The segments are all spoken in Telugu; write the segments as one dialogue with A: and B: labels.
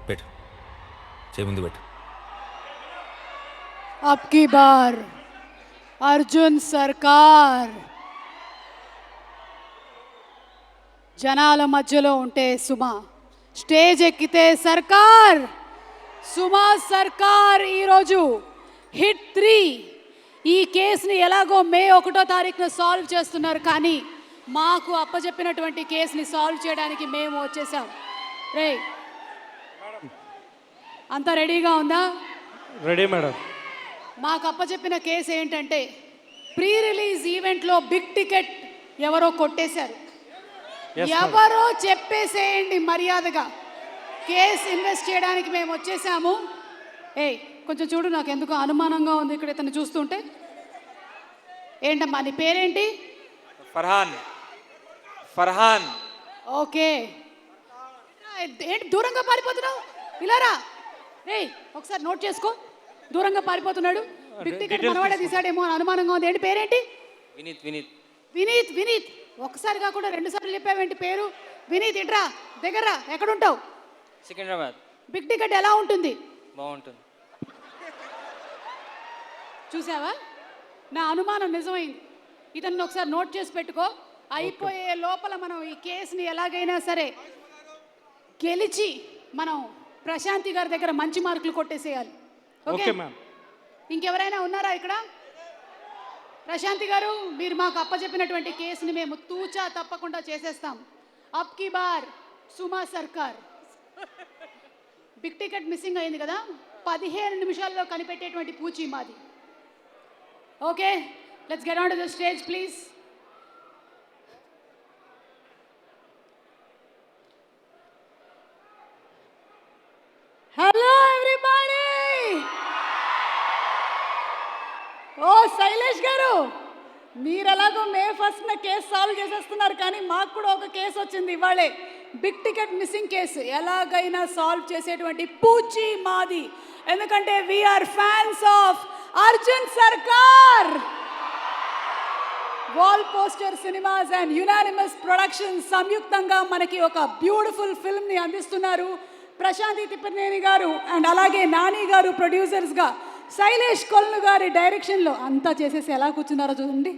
A: పెట్టు, చేయి ముందు పెట్టు.
B: अब की बार अर्जुन सरकार జనాల మధ్యలో ఉంటే సుమ, స్టేజ్ ఎక్కితే సర్కార్. సుమా సర్కార్ ఈరోజు హిట్ 3 ఈ కేసుని ఎలాగో మే 1వ తారీఖున సాల్వ్ చేస్తున్నారు, కానీ మాకు అప్పచెప్పినటువంటి కేసుని సాల్వ్ చేయడానికి మేము వచ్చేసాం. రే అంతా రెడీగా ఉందా?
C: Ready madam.
B: మాకు అప్పచెప్పిన కేసు ఏంటంటే ప్రీ రిలీజ్ ఈవెంట్లో బిగ్ టికెట్ ఎవరో కొట్టేశారు. ఎవరో చెప్పేసేయండి మర్యాదగా. కేసు ఇన్వెస్ట్ చేయడానికి మేము వచ్చేసాము. కొంచెం చూడు, నాకు ఎందుకు అనుమానంగా ఉంది ఇక్కడ ఇతను చూస్తుంటే. ఏంటమ్మా నీ పేరేంటి?
D: ఫర్హాన్. ఫర్హాన్.
B: ఓకే, ఏంటి దూరంగా పారిపోతున్నావు? ఇలారా. ఒకసారి నోట్ చేసుకో, దూరంగా పారిపోతున్నాడు. బిగ్ టికెట్ మనవాడే తీసాడేమో అని అనుమానంగా ఉంది. ఏంటి పేరేంటి?
D: వినీత్. వినీత్.
B: వినీత్. వినీత్ ఒకసారి కాకుండా 2 సార్లు చెప్పావేంటి పేరు? వినీత్ ఇట్రా, దగ్గర ఎక్కడుంటావు?
D: సికింద్రాబాద్.
B: బిగ్ టికెట్ ఎలా ఉంటుంది?
D: బాగుంటుంది.
B: చూసావా, నా అనుమానం నిజమైంది. ఇతన్ని ఒకసారి నోట్ చేసి పెట్టుకో. అయిపోయే లోపల మనం ఈ కేసుని ఎలాగైనా సరే గెలిచి మనం ప్రశాంతి గారి దగ్గర మంచి మార్కులు కొట్టేసేయాలి. Okay ma'am. ఇంకెవరైనా ఉన్నారా ఇక్కడ? ప్రశాంతి గారు, మీరు మాకు అప్పచెప్పినటువంటి కేసుని మేము తూచా తప్పకుండా చేసేస్తాం. అబ్ కీ బార్ సుమా సర్కార్. బిగ్ టికెట్ మిస్సింగ్ అయింది కదా, 15 నిమిషాల్లో కనిపెట్టేటువంటి పూచి మాది. Okay, let's get on to the stage please. Hello everybody. ఓ శైలేష్ గారు, మీరు ఎలాగో మే 1న కేసు సాల్వ్ చేసేస్తున్నారు, కానీ మాకు కూడా ఒక కేసు వచ్చింది ఇవాళే. బిగ్ టికెట్ మిస్సింగ్ కేసు ఎలాగైనా సాల్వ్ చేసేటువంటి పూచి మాది. ఎందుకంటే వీఆర్ ఫ్యాన్స్ ఆఫ్ అర్జున్ సర్కార్. Wall poster cinemas and unanimous productions సంయుక్తంగా మనకి ఒక బ్యూటిఫుల్ ఫిల్మ్ని అందిస్తున్నారు. ప్రశాంతి తిప్పనేని గారు అండ్ అలాగే నాని గారు ప్రొడ్యూసర్స్గా, శైలేష్ కొల్లు గారి డైరెక్షన్లో. అంతా చేసేసి ఎలా కూర్చున్నారో చూడండి.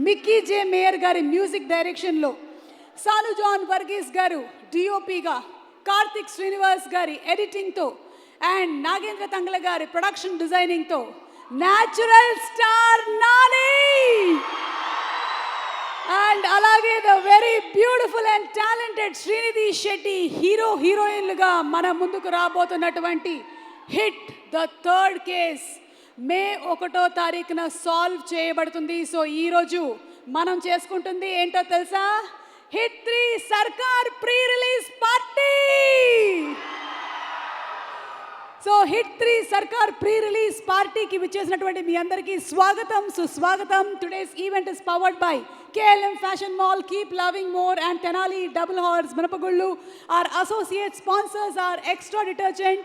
B: మిక్కీ జే మేయర్ గారి మ్యూజిక్ డైరెక్షన్లో, సాను జాన్ వర్గీస్ గారు డిఓపిగా, కార్తిక్ శ్రీనివాస్ గారి ఎడిటింగ్తో అండ్ నాగేంద్ర తంగల గారి ప్రొడక్షన్ డిజైనింగ్తో న్యాచురల్ స్టార్ నాని అండ్ అలాగే the very beautiful and talented Srinidhi Shetty హీరోయిన్లుగా మన ముందుకు రాబోతున్నటువంటి hit the 3rd case may 1వ తారీఖున సాల్వ్ చేయబడుతుంది. సో ఈరోజు మనం చేసుకుంటుంది ఏంటో తెలుసా? Hit 3 Sarkar pre release party. So hit 3 Sarkar pre release పార్టీకి విచ్చేసినటువంటి మీ అందరికీ స్వాగతం, సుస్వాగతం. Today's event is powered by KLM fashion mall, keep loving more and Tenali double horse మినపగుళ్ళు. Our associate sponsors are Extra Detergent,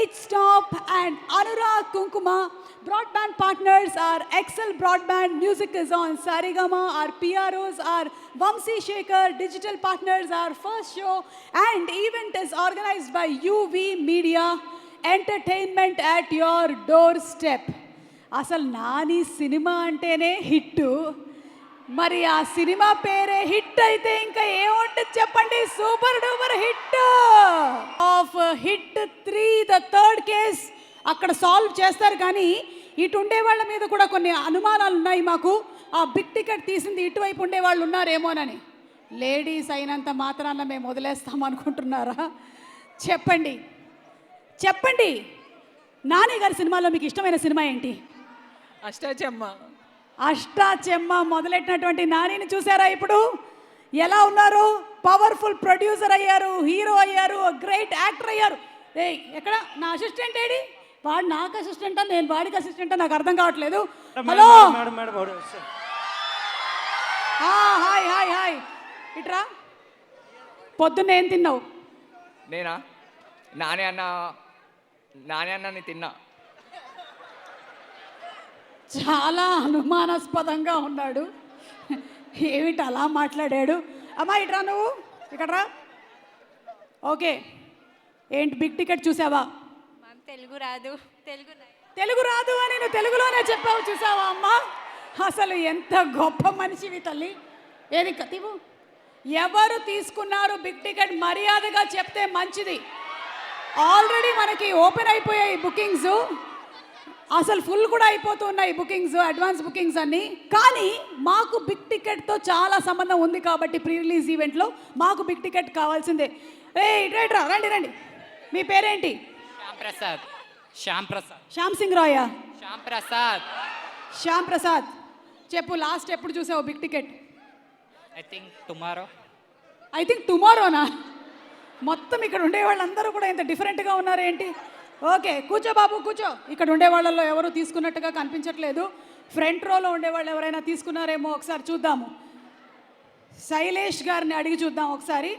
B: It Stop and Anurag Kunkuma. Broadband partners are Excel Broadband, music is on Sarigama. Our PROs are Vamsi Shekhar. Digital partners are First Show, and event is organized by UV Media. Entertainment at your doorstep. అసలు నాని సినిమా అంటేనే హిట్, మరి ఆ సినిమా పేరే హిట్ అయితే ఇంకా ఏముంటుంది చెప్పండి? Super duper hit of hit 3 the 3rd case అక్కడ సాల్వ్ చేస్తారు, కానీ ఇటు ఉండే వాళ్ళ మీద కూడా కొన్ని అనుమానాలు ఉన్నాయి మాకు. ఆ బిగ్ టికెట్ తీసింది ఇటువైపు ఉండే వాళ్ళు ఉన్నారేమోనని. లేడీస్ అయినంత మాత్రాన మేము వదిలేస్తాం అనుకుంటున్నారా? చెప్పండి చెప్పండి, నాని గారి సినిమాలో మీకు ఇష్టమైన సినిమా ఏంటి?
D: అష్టాచెమ్మ.
B: అష్టాచెమ్మ మొదలెట్టినటువంటి నానిని చూసారా? ఇప్పుడు ఎలా ఉన్నారు? పవర్ఫుల్ ప్రొడ్యూసర్ అయ్యారు, హీరో అయ్యారు, గ్రేట్ యాక్టర్ అయ్యారు. ఎక్కడ నా అసిస్టెంట్ ఏడి? వాడు నాకు అసిస్టెంటా, నేను వాడికి అసిస్టెంటా? నాకు అర్థం కావట్లేదు. హలో, హాయ్ హాయ్ హాయ్, ఇట్రా. పొద్దున్న ఏం తిన్నావు?
D: నేనా? నాని అన్నని తిన్నా.
B: చాలా అనుమానాస్పదంగా ఉన్నాడు. ఏమిటి అలా మాట్లాడాడు? అమ్మా ఇట్రా, నువ్వు ఇక్కడ రా. ఓకే, ఏంటి బిగ్ టికెట్ చూసావా?
C: మ్యామ్ తెలుగు రాదు.
B: తెలుగు రాదు అని నువ్వు తెలుగులోనే చెప్పావు, చూసావా అమ్మా? అసలు ఎంత గొప్ప మనిషివి తల్లి. ఏది కతివు ఎవరు తీసుకున్నారు బిగ్ టికెట్ మర్యాదగా చెప్తే మంచిది. ఆల్రెడీ మనకి ఓపెన్ అయిపోయాయి బుకింగ్స్, అసలు ఫుల్ కూడా అయిపోతున్నాయి బుకింగ్స్, అడ్వాన్స్ బుకింగ్స్ అన్నీ. కానీ మాకు బిగ్ టికెట్తో చాలా సంబంధం ఉంది కాబట్టి ప్రీ రిలీజ్ ఈవెంట్లో మాకు బిగ్ టికెట్ కావాల్సిందే. రైట్ రా, రండి రండి. మీ పేరేంటి? శ్యామ్ సింగ్ రాయా? శ్యామ్ ప్రసాద్. చెప్పు, లాస్ట్ ఎప్పుడు చూసావు బిగ్ టికెట్? ఐ థింక్ టుమారోనా? మొత్తం ఇక్కడ ఉండే వాళ్ళందరూ కూడా ఇంత డిఫరెంట్గా ఉన్నారేంటి? ఓకే, కూర్చో బాబు కూర్చో. ఇక్కడ ఉండే వాళ్ళల్లో ఎవరు తీసుకున్నట్టుగా కనిపించట్లేదు. ఫ్రంట్ రోలో ఉండేవాళ్ళు ఎవరైనా తీసుకున్నారేమో ఒకసారి చూద్దాము. శైలేష్ గారిని అడిగి చూద్దాం ఒకసారి.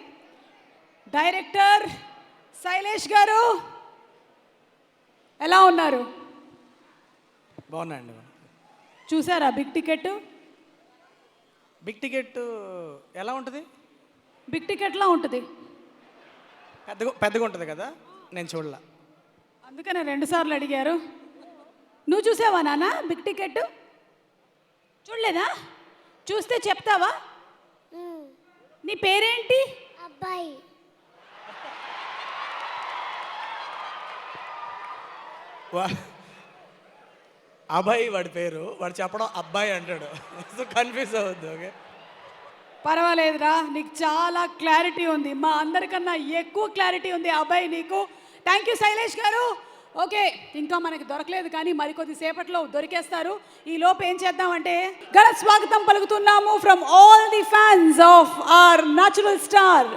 B: డైరెక్టర్ శైలేష్ గారు ఎలా ఉన్నారు?
E: బాగున్నాయండి.
B: చూసారా బిగ్ టికెట్?
E: బిగ్ టికెట్ ఎలా ఉంటుంది?
B: బిగ్ టికెట్లా ఉంటుంది,
E: పెద్దగా ఉంటుంది కదా, నేను చూడలా,
B: అందుకనే 2 సార్లు అడిగారు. నువ్వు చూసావా నాన్న బిగ్ టికెట్? చూడలేదా? చూస్తే చెప్తావా? నీ పేరేంటి?
C: అబ్బాయి.
E: అబ్బాయి వాడి పేరు, వాడు చెప్పడం అబ్బాయి అంటాడు, సో కన్ఫ్యూజ్ అవుద్ది. ఓకే
B: పర్వాలేదురా, నీకు చాలా క్లారిటీ ఉంది, మా అందరికన్నా ఎక్కువ క్లారిటీ ఉంది అబ్బాయి నీకు. థ్యాంక్ యూ శైలేష్ గారు. ఓకే, ఇంకా మనకి దొరకలేదు కానీ మరికొద్ది సేపట్లో దొరికేస్తారు. ఈ లోపు ఏం చేద్దామంటే ఘన స్వాగతం పలుకుతున్నాము from all the fans of our natural star.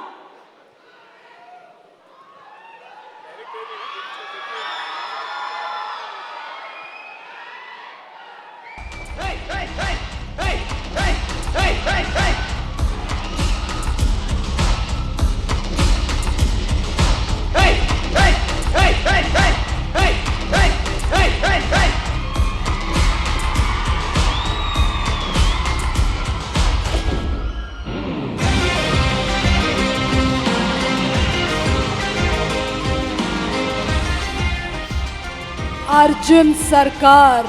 B: Arjun Sarkar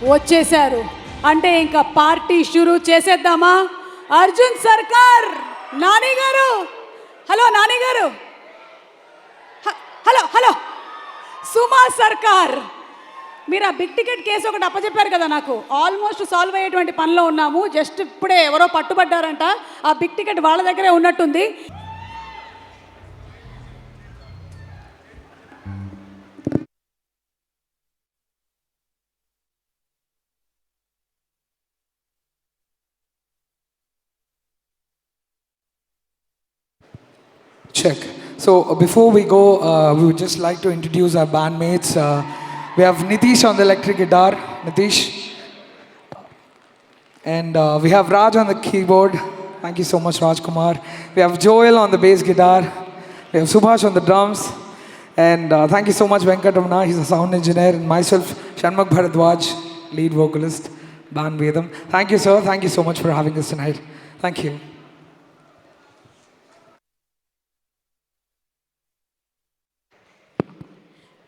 B: వచ్చేశారు అంటే ఇంకా పార్టీ షురూ చేసేద్దామా? అర్జున్ సర్కార్, నాని గారు. హలో నాని గారు. Hello hello. సుమా సర్కార్, మీరు ఆ బిగ్ టికెట్ కేసు ఒకటి అప్పచెప్పారు కదా నాకు, ఆల్మోస్ట్ సాల్వ్ అయ్యేటువంటి పనిలో ఉన్నాము. జస్ట్ ఇప్పుడే ఎవరో పట్టుబడ్డారంట, ఆ బిగ్ టికెట్ వాళ్ళ దగ్గరే ఉన్నట్టుంది.
F: Check. So before we go, we would just like to introduce our bandmates. We have Nitish on the electric guitar. Nitish. And we have Raj on the keyboard. Thank you so much, Raj Kumar. We have Joel on the bass guitar. We have Subhash on the drums. And thank you so much, Venkatamana. He's a sound engineer. And myself, Shanmugh Bharadwaj, lead vocalist, Band Vedam. Thank you, sir. Thank you so much for having us tonight. Thank you.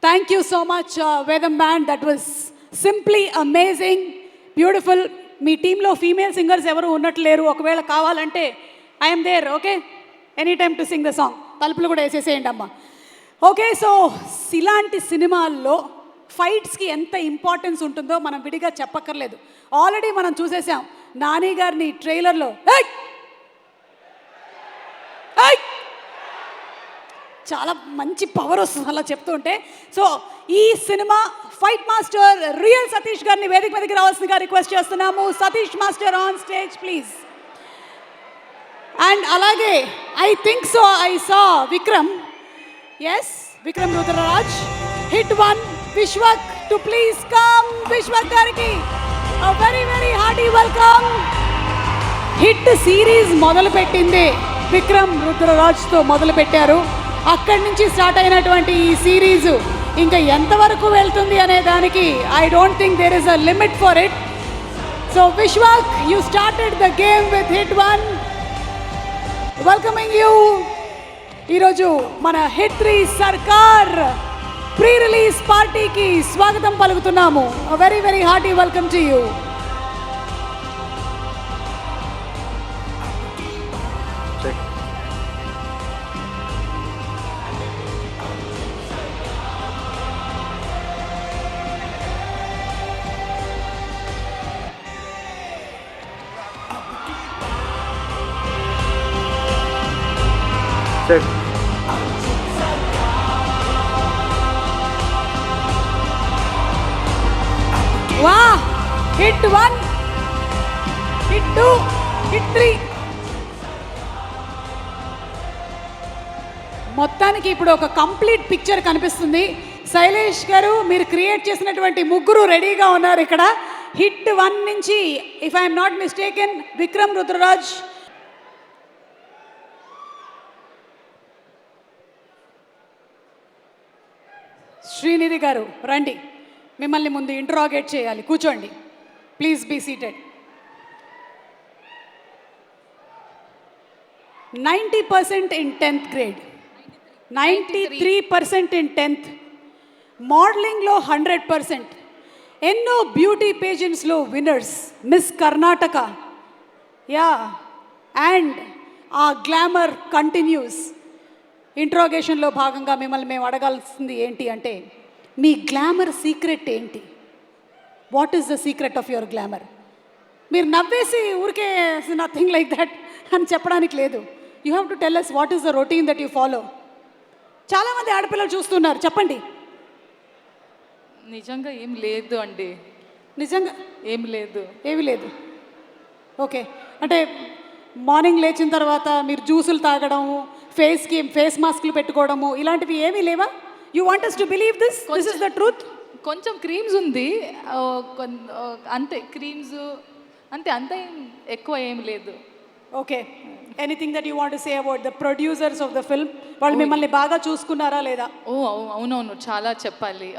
B: Thank you so much, Vedam Band. That was simply amazing, beautiful. మీ టీంలో ఫీమేల్ సింగర్స్ ఎవరు ఉన్నట్లేరు, ఒకవేళ కావాలంటే I'm there. Okay, any time to sing the song. తలుపులు కూడా వేసేసేయండి అమ్మా. ఓకే, సో ఇలాంటి సినిమాల్లో ఫైట్స్కి ఎంత ఇంపార్టెన్స్ ఉంటుందో మనం విడిగా చెప్పక్కర్లేదు. ఆల్రెడీ మనం చూసేసాం నాని గారిని ట్రైలర్లో చాలా మంచి పవర్ వస్తుంది అలా చెప్తుంటే. సో ఈ cinema fight master real Satish గారిని వేదిక మీదకి రావాల్సిందిగా రిక్వెస్ట్ చేస్తున్నాము. Satish master on stage please. And అలాగే I think so I saw Vikram, yes Vikram Rudraraj, hit one Vishwak too please come. Vishwak గారికి very very hearty welcome. Hit series మొదలుపెట్టింది విక్రమ్ రుద్రరాజ్తో మొదలుపెట్టారు. అక్కడి నుంచి స్టార్ట్ అయినటువంటి ఈ సిరీస్ ఇంకా ఎంతవరకు వెళ్తుంది అనే దానికి I don't think there is a limit for it. So Vishwak, you started the game with hit one. Welcoming you ఈరోజు మన హిట్ 3 సర్కార్ ప్రీ రిలీజ్ పార్టీకి స్వాగతం పలుకుతున్నాము. Very very hearty welcome to you. వా హిట్ 1, హిట్ 2, హిట్ 3. మొత్తానికి ఇప్పుడు ఒక కంప్లీట్ పిక్చర్ కనిపిస్తుంది. శైలేష్ గారు, మీరు క్రియేట్ చేసినటువంటి ముగ్గురు రెడీగా ఉన్నారు ఇక్కడ. హిట్ 1 నుంచి if I'm not mistaken Vikram Rudraraj, Srinidhi garu రండి, మిమ్మల్ని ముందు ఇంట్రాగేట్ చేయాలి. కూర్చోండి, please be seated. 90% in 10th grade, 93% in 10th, మోడలింగ్లో 100%, ఎన్నో బ్యూటీ పేజెంట్స్లో winners, miss Karnataka. Yeah, and uh glamour continues. ఇంట్రాగేషన్లో భాగంగా మిమ్మల్ని మేము అడగాల్సింది ఏంటి అంటే, మీ గ్లామర్ సీక్రెట్ ఏంటి? What is the secret of your glamour? మీరు నవ్వేసి ఊరికే నథింగ్ లైక్ దట్ అని చెప్పడానికి లేదు. You have to tell us what is the routine that you follow. చాలామంది ఆడపిల్లలు చూస్తున్నారు, చెప్పండి.
G: నిజంగా ఏం లేదు అండి.
B: నిజంగా
G: ఏం లేదు.
B: ఏమీ లేదు. ఓకే, అంటే మార్నింగ్ లేచిన తర్వాత మీరు జ్యూసులు తాగడము, ఫేస్ మాస్క్లు పెట్టుకోవడము, ఇలాంటివి ఏమీ లేవా? You want us to believe this? This is the truth?
G: కొంచెం క్రీమ్స్ ఉంది, అంతే. క్రీమ్స్ అంతే, అంతే, ఎక్కువ ఏం లేదు.
B: Okay, anything that you want to say about the producers of the film? వాళ్ళు మిమ్మల్ని బాగా చూసుకున్నారా లేదా?
G: అవునవును, చాలా చెప్పాలి.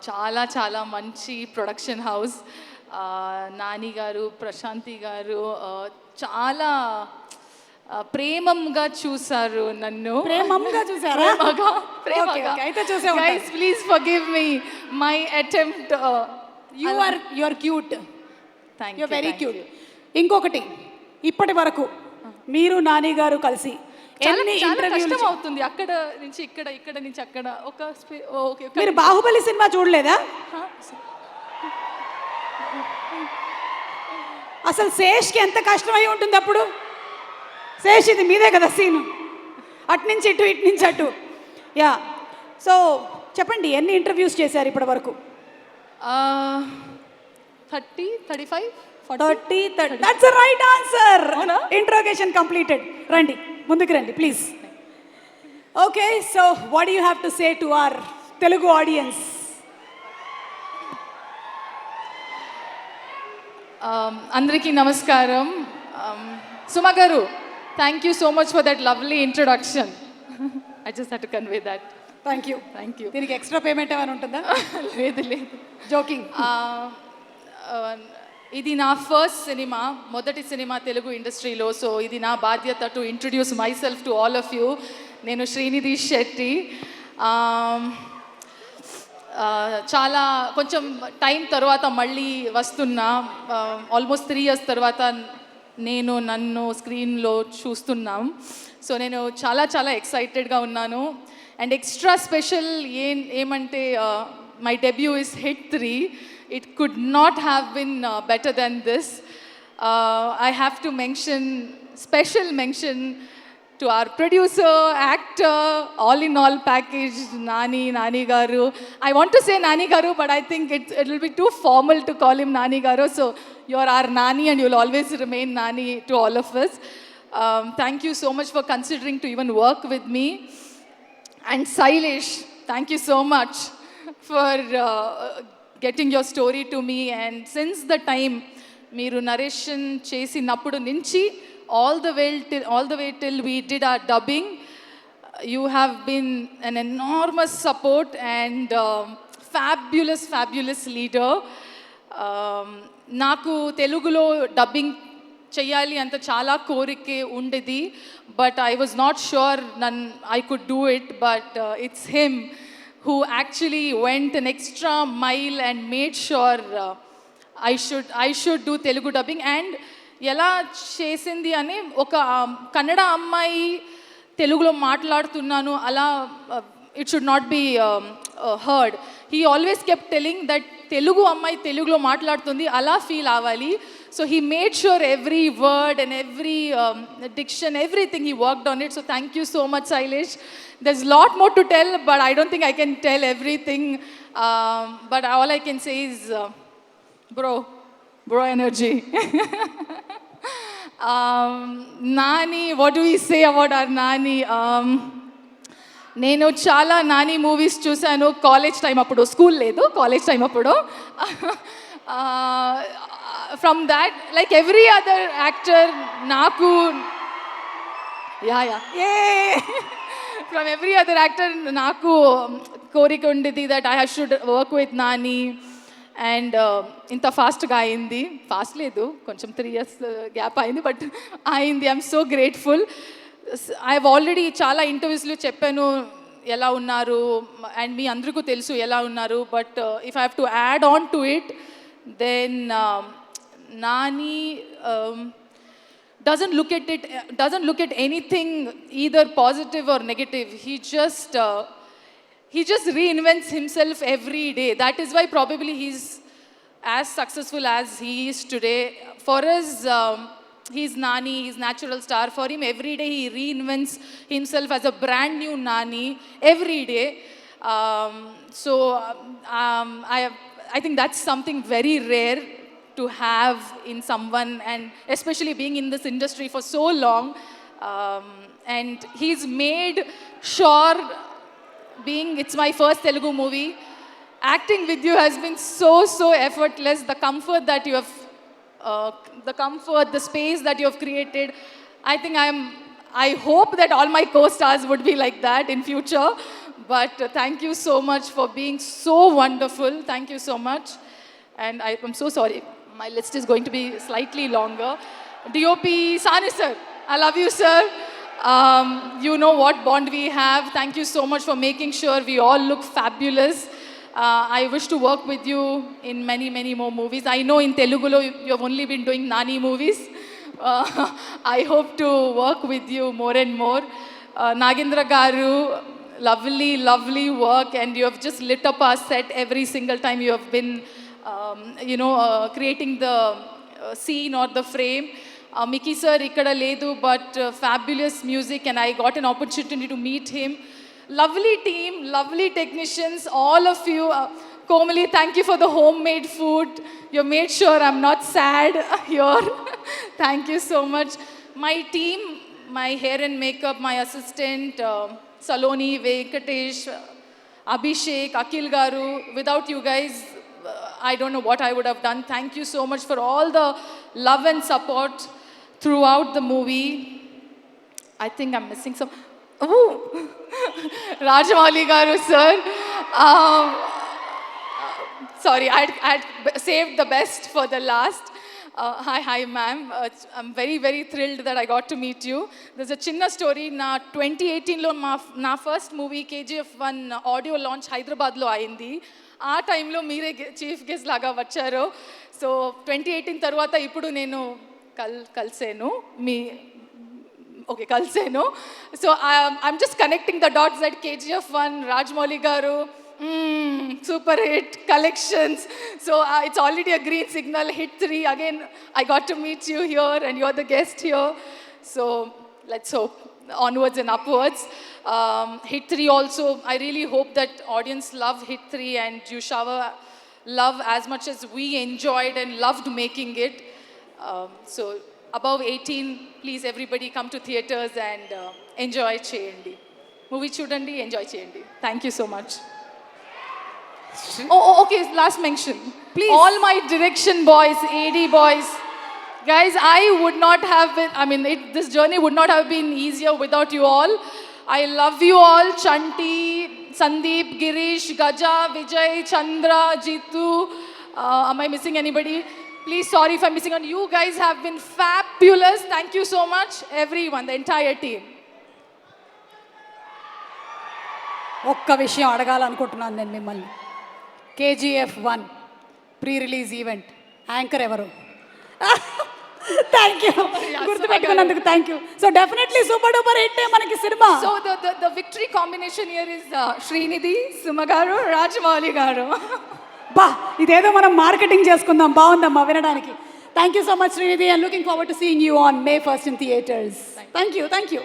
G: చాలా చాలా మంచి ప్రొడక్షన్ హౌస్. నాని గారు, ప్రశాంతి గారు చాలా ప్రేమంగా చూసారు నన్ను.
B: ప్రేమంగా చూసారా?
G: ప్రేమగా.
B: అయితే చూసే
G: guys, please forgive me my attempt.
B: You are cute.
G: Thank
B: you
G: you,
B: very cute. ఇంకొకటి, ఇప్పటి వరకు మీరు నాని గారు కలిసి ఎన్ని ఇంటర్వ్యూలు?
G: కష్టం అవుతుంది, అక్కడ నుంచి ఇక్కడ, ఇక్కడ నుంచి అక్కడ. ఓకే,
B: మీరు బాహుబలి సినిమా చూడలేదా? అసలు శేష్కి ఎంత కష్టమై ఉంటుంది అప్పుడు. శేష్, ఇది మీదే కదా సీను, అటు నుంచి ఇటు, ఇటు నుంచి అటు. యా, సో చెప్పండి, ఎన్ని ఇంటర్వ్యూస్ చేశారు ఇప్పటి వరకు?
G: 30, 35,
B: 40, 30. That's the right answer. Interrogation completed. రండి, ముందుకు రండి please. Okay, so what do you have to say to our Telugu audience?
G: అందరికీ నమస్కారం. సుమా garu, thank you so much for that lovely introduction. I just have to convey that.
B: Thank you. దీనికి ఎక్స్ట్రా పేమెంట్ ఏమైనా ఉంటుందా?
G: లేదు లేదు,
B: జోకింగ్.
G: ఇది నా ఫస్ట్ సినిమా, మొదటి సినిమా తెలుగు ఇండస్ట్రీలో. సో ఇది నా బాధ్యత to introduce my self to all of you. నేను శ్రీనిధి శెట్టి. చాలా కొంచెం టైం తర్వాత మళ్ళీ వస్తున్నా. ఆల్మోస్ట్ 3 years తర్వాత నన్ను స్క్రీన్లో చూస్తున్నాం. సో నేను చాలా చాలా ఎక్సైటెడ్గా ఉన్నాను. అండ్ ఎక్స్ట్రా స్పెషల్ ఏమంటే my debut is hit 3. It could not have been better than this. I have to special mention to our producer, actor, all in all package, Nani Garu. I want to say Nani Garu, but I think it will be too formal to call him Nani Garu. So you're our Nani and you'll always remain Nani to all of us. Thank you so much for considering to even work with me. And Shailesh, thank you so much for getting your story to me. And since the time మీరు narration చేసినప్పుడు నుంచి all the way till we did our dubbing, you have been an enormous support and fabulous leader. నాకు తెలుగులో డబ్బింగ్ చెయ్యాలి అంత చాలా కోరికే ఉండేది, but I was not sure I could do it, but it's him who actually went an extra mile and made sure I should do Telugu dubbing. And ఎలా చేసింది అని ఒక కన్నడ అమ్మాయి తెలుగులో మాట్లాడుతున్నాను అలా it should not be heard. He always kept telling that Telugu అమ్మాయి తెలుగులో మాట్లాడుతుంది అలా ఫీల్ అవ్వాలి. So he made sure every word and every diction, everything he worked on it. So thank you so much, Sailesh. There's a lot more to tell, but I don't think I can tell everything. But all I can say is, bro energy. Nani, what do we say about our Nani? నేను చాలా నాని మూవీస్ చూశాను కాలేజ్ టైం అప్పుడు, స్కూల్ లేదు కాలేజ్ టైం అప్పుడు. From that like every other actor నాకు ఫ్రమ్ ఎవ్రీ అదర్ యాక్టర్ నాకు కోరిక ఉండేది that I should work with Nani. And ఇంత ఫాస్ట్గా అయింది, ఫాస్ట్ లేదు కొంచెం 3 years గ్యాప్ అయింది, బట్ అయింది. I'm so grateful. I have already చాలా ఇంటర్వ్యూస్లో చెప్పాను ఎలా ఉన్నారు, అండ్ మీ అందరికీ తెలుసు ఎలా ఉన్నారు. But if I have to add on to it, then Nani doesn't look at anything either positive or negative. He just reinvents himself every day. That is why probably he's as successful as he is today. For us, he's Nani, he's natural star. For him, every day he reinvents himself as a brand new Nani every day. I think that's something very rare to have in someone, and especially being in this industry for so long. And he's made sure, it's my first Telugu movie, acting with you has been so effortless. The comfort that you have, the space that you have created, I think I hope that all my co-stars would be like that in future. But thank you so much for being so wonderful. Thank you so much. And I'm so sorry, my list is going to be slightly longer. DOP Sanu sir, I love you sir. You know what bond we have. Thank you so much for making sure we all look fabulous. I wish to work with you in many more movies. I know in Telugu you have only been doing Nani movies. I hope to work with you more and more. Nagendra Garu, lovely work, and you have just lit up our set every single time you have been creating the scene or the frame. Mickey sir ikkada ledu, but fabulous music, and I got an opportunity to meet him. Lovely team, lovely technicians, all of you. Komali, thank you for the homemade food. You made sure I'm not sad here. Thank you so much. My team, my hair and makeup, my assistant, Saloni, Venkatesh, Abhishek, Akil Garu. Without you guys, I don't know what I would have done. Thank you so much for all the love and support throughout the movie. I think I'm missing some. Oh, Rajamouli Garu sir. Sorry, I'd saved the best for the last. Hi ma'am. I'm very thrilled that I got to meet you. There's a chinna story. Na 2018 lo na first movie KGF1 audio launch Hyderabad lo ayindi. ఆ టైంలో మీరే చీఫ్ గెస్ట్ లాగా వచ్చారు. సో 2018 తర్వాత ఇప్పుడు నేను కలిసాను. So I'm just connecting the dots that KGF1, Rajamouli garu, super hit collections. So it's already a green signal. Hit 3 again I got to meet you here and you're the guest here. So let's hope onwards and upwards. Hit 3 also, I really hope that audience love Hit 3 and you shower love as much as we enjoyed and loved making it. So above 18, please everybody come to theaters and enjoy cheyandi. Movie chudandi, enjoy cheyandi. Thank you so much. Okay, last mention. Please. All my direction boys, AD boys, guys, I would not have been, this journey would not have been easier without you all. I love you all. Chanti, Sandeep, Girish, Gaja, Vijay, Chandra, Jitu. Am I missing anybody? Please, sorry if I'm missing on. You guys have been fabulous. Thank you so much, everyone, the entire team.
B: ఒక్క విషయం అడగాలనుకుంటున్నాను నేను మిమ్మల్ని. KGF1 pre release event anchor ఎవరు? థ్యాంక్ యూ, గుర్తుపెట్టుకున్నందుకు thank you. So definitely super duper hit మనకి సినిమా.
G: So the victory combination here is Srinidhi, Suma garu, Rajamouli garu.
B: బా, ఇదేదో మనం మార్కెటింగ్ చేసుకుందాం. బాగుందమ్మా వినడానికి. Thank you so much Srinidhi, and looking forward to seeing you on May 1st in theaters. Thank you, thank you.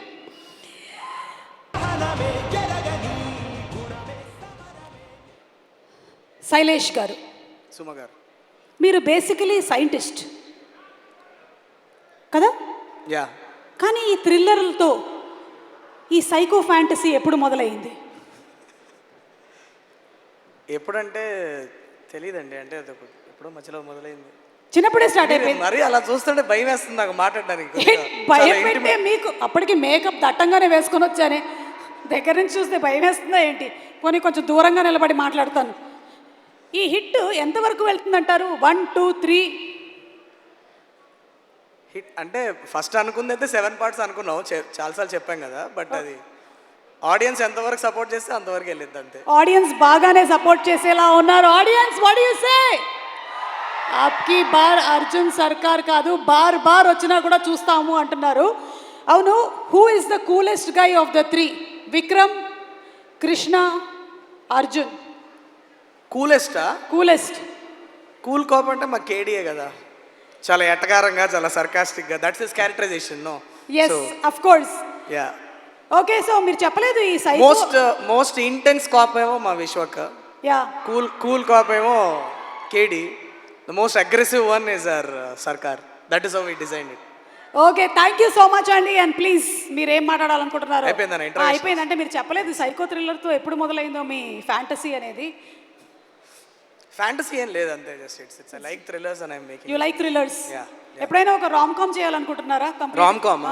B: Shailesh గారు,
E: సుమ గారు,
B: మీరు బేసికలీ సైంటిస్ట్ కదా?
E: యా.
B: కానీ ఈ థ్రిల్లర్లతో ఈ సైకో ఫ్యాంటసీ ఎప్పుడు మొదలైంది?
E: ఎప్పుడంటే తెలియదండి, అంటే అది ఎప్పుడో మధ్యలో మొదలైంది.
B: చిన్నప్పుడే స్టార్ట్ అయిపోయింది.
E: మరి అలా చూస్తుంటే భయం వేస్తుంది నాకు మాట్లాడడానికి.
B: భయం పెట్టే మీకు అప్పటికి మేకప్ దట్టంగానే వేసుకొని వచ్చానే, దగ్గర నుంచి చూస్తే భయం వేస్తుందా ఏంటి? పోనీ కొంచెం దూరంగా నిలబడి మాట్లాడతాను. ఈ హిట్ ఎంతవరకు వెళ్తుందంటారు? 1, 2, 3
E: హిట్ అంటే ఫస్ట్ అనుకుంది అయితే 7 parts అనుకున్నాం, చాలాసార్లు చెప్పాం కదా. బట్ అది ఆడియన్స్ ఎంతవరకు సపోర్ట్ చేస్తే అంతవరకు వెళ్ళిద్ది అంతే.
B: ఆడియన్స్ బాగానే సపోర్ట్ చేసేలా ఉన్నారు. Audience what you say? ఆప్కి బార్ అర్జున్ సర్కార్ కాదు, బార్ బార్ వచ్చినా కూడా చూస్తాము అంటున్నారు. అవును, who is the coolest guy of the 3? Vikram, Krishna, Arjun.
E: కూలెస్టా?
B: కూలెస్ట్.
E: కూల్ కాప్ అంటే మా కేడీఏ కదా, చాలా ఎటకారంగా, చాలా సర్కాస్టిక్గా. That's his characterization. No,
B: yes of course.
E: Yeah.
B: Okay, so మీరు చెప్పలేదు ఈ సైకో.
E: మోస్ట్ ఇంటెన్స్ కాప్ ఏమో మా విశ్వక్.
B: యా.
E: కూల్ కాప్ ఏమో కేడి. The most aggressive one is our Sarkar. That is how we designed it.
B: Okay, thank you so much అండి. అండ్ ప్లీజ్ మీరు ఏం మాట్లాడాలనుకుంటున్నారు?
E: అయిపోయిందన్న ఇంటర్వ్యూ?
B: అయిపోయిందంటే మీరు చెప్పలేదు సైకో థ్రిల్లర్తో ఎప్పుడు మొదలైందో మీ ఫ్యాంటసీ అనేది.
E: ఫ్యాంటసీ ఏం లేదు, అంతే. Just it's like thrillers and I'm making.
B: You like thrillers?
E: Yeah.
B: ఎప్పుడైనా ఒక రామ్ కామ్ చేయాలనుకుంటున్నారా?
E: రామ్ కామ్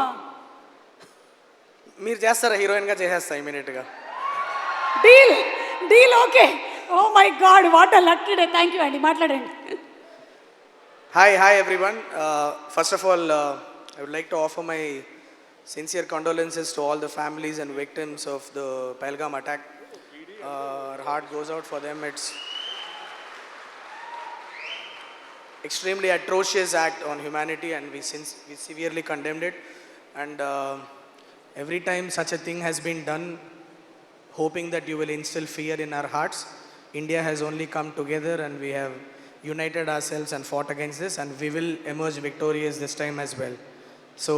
E: మీరు చేస్తారా? హీరోయిన్ గా చేసేస్తా ఇమీడియట్ గా.
B: Deal deal. Okay. Oh my god, what a lucky day. Thank you అండి, మాట్లాడండి.
E: Hi everyone. First of all I would like to offer my sincere condolences to all the families and victims of the Pahalgam attack. Our heart goes out for them. It's extremely atrocious act on humanity, and we severely condemned it. And every time such a thing has been done, hoping that you will instill fear in our hearts, India has only come together and we have united ourselves and fought against this, and we will emerge victorious this time as well. So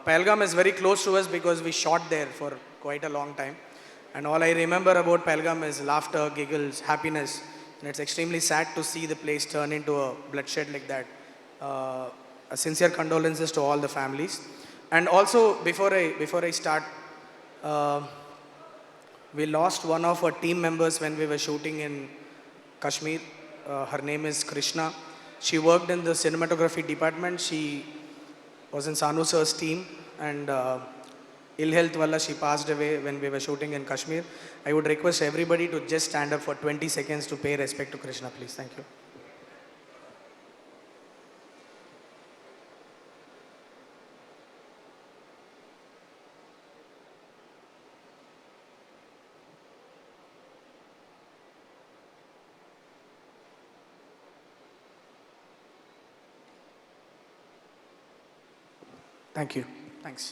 E: Pahalgam is very close to us because we shot there for quite a long time, and all I remember about Pahalgam is laughter, giggles, happiness, and it's extremely sad to see the place turn into a bloodshed like that. A sincere condolences to all the families. And also before I start, we lost one of our team members when we were shooting in Kashmir. Her name is Krishna. She worked in the cinematography department. She was in Sanu sir's team, and ill health walla she passed away when we were shooting in Kashmir. I would request everybody to just stand up for 20 seconds to pay respect to Krishna, please. Thank you. Thank you. Thanks.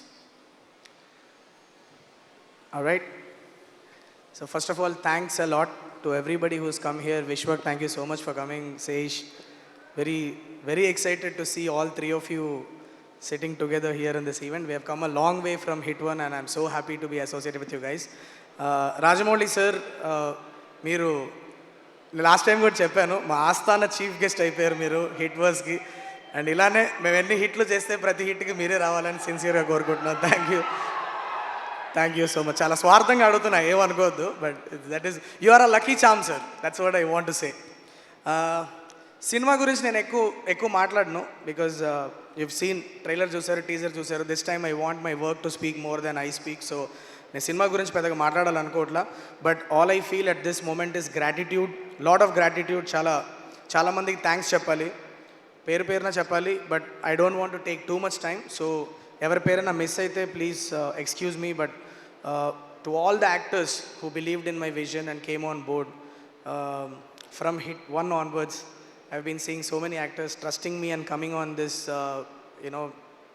E: All right. So first of all, thanks a lot to everybody who's come here. Vishwak, thank you so much for coming. Seish, very excited to see all three of you sitting together here in this event. We have come a long way from Hit 1, and I'm so happy to be associated with you guys. Rajamouli sir, మీరు లాస్ట్ టైం కూడా చెప్పాను, మా ఆస్థాన చీఫ్ గెస్ట్ అయిపోయారు మీరు హిట్ వర్స్కి. అండ్ ఇలానే మేము ఎన్ని హిట్లు చేస్తే ప్రతి హిట్కి మీరే రావాలని సిన్సియర్గా కోరుకుంటున్నాను. Thank you so much. చాలా స్వార్థంగా అడుగుతున్నా, ఏమనుకోవద్దు. But that is you are a lucky charm sir. That's what I want to say. Cinema గురించి నేను ఎక్కువ మాట్లాడను, బికాజ్ యూ సీన్ ట్రైలర్ చూసారు, టీజర్ చూసారు. This time I want my work to speak more than I speak. So నేను సినిమా గురించి పెద్దగా మాట్లాడాలనుకోవట్లా. But all I feel at this moment is gratitude, lot of gratitude. చాలా మందికి థ్యాంక్స్ చెప్పాలి. పేరు పేరున చెప్పాలి, but I don't want to take too much time. So ఎవరి పేరైనా మిస్ అయితే please excuse me. But to all the actors who believed in my vision and came on board from Hit 1 onwards, I've been seeing so many actors trusting me and coming on this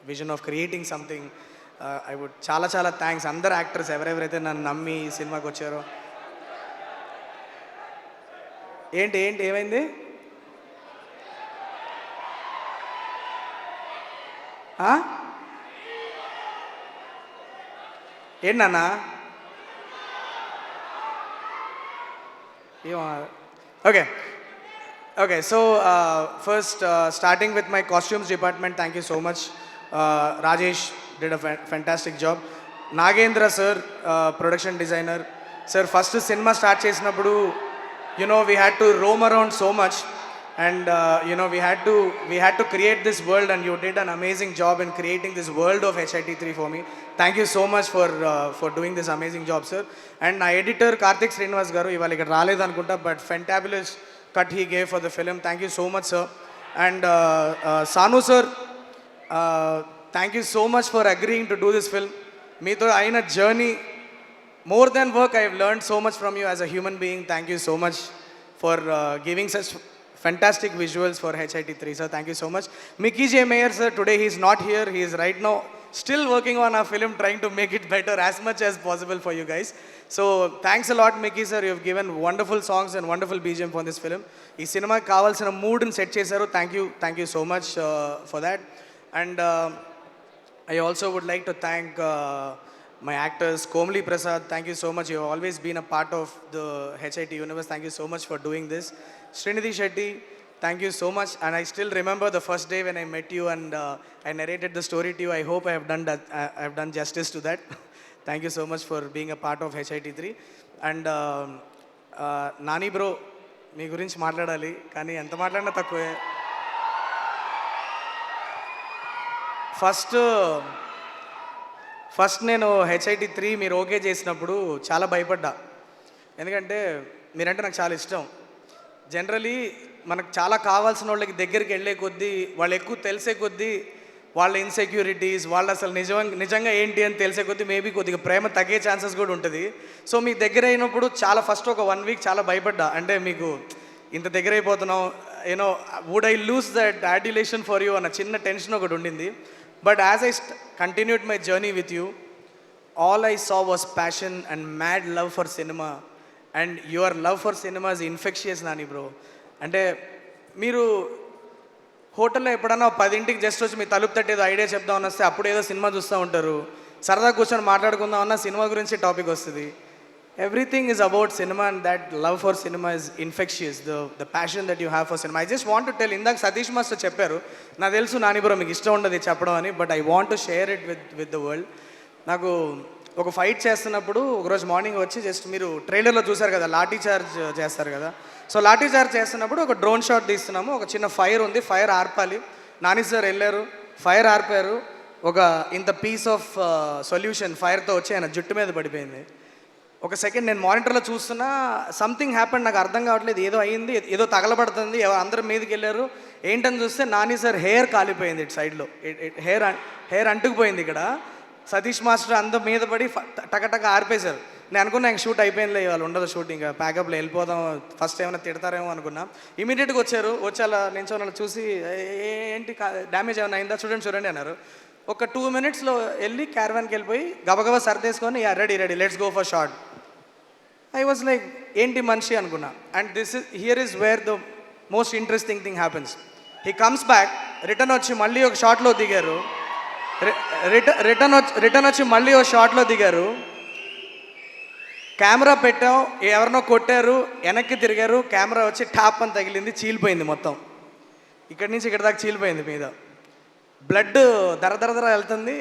E: vision of creating something. I would చాలా థ్యాంక్స్ అందరు యాక్టర్స్ ఎవరెవరైతే నన్ను నమ్మి ఈ సినిమాకి వచ్చారో. ఏంటి ఏమైంది? ఏంటి నాన్న? Okay, so first starting with my costumes department, thank you so much. Rajesh did a fantastic job. Nagendra sir, production designer. Sir, first cinema start చేసినప్పుడు we had to roam around so much, and we had to create this world, and you did an amazing job in creating this world of HIT3 for me. Thank you so much for doing this amazing job, sir. And my editor Karthik Srinivas garu ivala ikkada raaledu anukunta, but fantabulous cut he gave for the film. Thank you so much, sir. And Sanu sir, thank you so much for agreeing to do this film. Meeto aina journey, more than work, I have learned so much from you as a human being. Thank you so much for giving such fantastic visuals for HIT3, sir. Thank you so much. Mickey J. Mayer, sir, today he is not here. He is right now still working on our film, trying to make it better as much as possible for you guys. So thanks a lot, Mickey sir. You have given wonderful songs and wonderful BGM for this film. Ee cinema kavalsina mood ni set chesaru. Thank you so much for that. And I also would like to thank my actors, Komali Prasad, thank you so much. You have always been a part of the HIT universe. Thank you so much for doing this. Srinidhi Shetty, thank you so much. And I still remember the first day when I met you and I narrated the story to you. I hope I have done that. I have done justice to that. Thank you so much for being a part of HIT3. And Nani bro, మీ గురించి మాట్లాడాలి కానీ ఎంత మాట్లాడినా తక్కువే. ఫస్ట్ నేను HIT3 మీరు ఓకే చేసినప్పుడు చాలా భయపడ్డా, ఎందుకంటే మీరంటే నాకు చాలా ఇష్టం. జనరలీ మనకు చాలా కావాల్సిన వాళ్ళకి దగ్గరికి వెళ్ళే కొద్దీ, వాళ్ళు ఎక్కువ తెలిసే కొద్దీ, వాళ్ళ ఇన్సెక్యూరిటీస్, వాళ్ళు అసలు నిజంగా ఏంటి అని తెలిసే కొద్దీ మేబీ కొద్దిగా ప్రేమ తగ్గే ఛాన్సెస్ కూడా ఉంటుంది. సో మీ దగ్గర అయినప్పుడు చాలా ఫస్ట్ ఒక 1 వీక్ చాలా భయపడ్డా, అంటే మీకు ఇంత దగ్గర అయిపోతున్నాం, would I lose that adulation for you అన్న చిన్న టెన్షన్ ఒకటి ఉండింది. But as I continued my journey with you, all I saw was passion and mad love for cinema. And your love for cinema is infectious, Nani bro. అంటే మీరు హోటల్లో ఎప్పుడన్నా 10ంటికి జస్ట్ వచ్చి మీ తలుపు తట్టేదో ఐడియా చెప్దామని వస్తే అప్పుడు ఏదో సినిమా చూస్తూ ఉంటారు, సరదా కూర్చొని మాట్లాడుకుందామన్నా సినిమా గురించి టాపిక్ వస్తుంది. Everything is about cinema, and that love for cinema is infectious, the passion that you have for cinema. I just want to tell, ఇందాక సతీష్ మాస్టర్ చెప్పారు, నాకు తెలుసు నాని బ్రో మీకు ఇష్టం ఉండదు చెప్పడం అని, but I want to share it with the world. నాకు ఒక ఫైట్ చేస్తున్నప్పుడు ఒకరోజు మార్నింగ్ వచ్చి, జస్ట్ మీరు ట్రైలర్లో చూసారు కదా లాఠీ చార్జ్ చేస్తారు కదా, సో లాఠీ చార్జ్ చేస్తున్నప్పుడు ఒక డ్రోన్ షాట్ తీస్తున్నాము, ఒక చిన్న ఫైర్ ఉంది, ఫైర్ ఆర్పాలి. నాని సార్ వెళ్ళారు, ఫైర్ ఆర్పారు, ఒక ఇంత పీస్ ఆఫ్ సొల్యూషన్ ఫైర్తో వచ్చి ఆయన జుట్టు మీద పడిపోయింది. ఒక సెకండ్ నేను మానిటర్లో చూస్తున్నా, సంథింగ్ హ్యాపెండ్, నాకు అర్థం కావట్లేదు, ఏదో అయ్యింది, ఏదో తగలబడుతుంది, అందరు మీదకి వెళ్ళారు, ఏంటని చూస్తే నాని సార్ హెయిర్ కాలిపోయింది, ఇటు సైడ్లో హెయిర్ అంటుకుపోయింది ఇక్కడ. సతీష్ మాస్టర్ అందరు మీద పడి టకటక ఆర్పేశారు. నేను అనుకున్నా ఇంక షూట్ అయిపోయిందిలే, వాళ్ళు ఉండదు షూటింగ్, ప్యాకప్లో వెళ్ళిపోదాం, ఫస్ట్ ఏమైనా తిడతారేమో అనుకున్నా. ఇమీడియట్గా వచ్చారు, వచ్చి అలా నేను వాళ్ళు చూసి ఏంటి డ్యామేజ్ ఏమైనా అయిందా చూడండి అన్నారు. ఒక 2 minutesలో వెళ్ళి క్యారవాన్కి వెళ్ళిపోయి గబగబా సర్దేసుకొని ready let's go for shot. I was like ఏంటి మనిషి అనుకున్నా. And here is where the most interesting thing happens. He comes back, return వచ్చి మళ్ళీ ఒక షాట్లో దిగారు, రిటర్న్ వచ్చి మళ్ళీ ఒక షాట్లో దిగారు, కెమెరా పెట్టాం, ఎవరినో కొట్టారు, వెనక్కి తిరిగారు, కెమెరా వచ్చి టాప్ అని తగిలింది, చీలిపోయింది మొత్తం, ఇక్కడి నుంచి ఇక్కడ దాకా చీలిపోయింది మీద. బ్లడ్ దర వెళ్తుంది,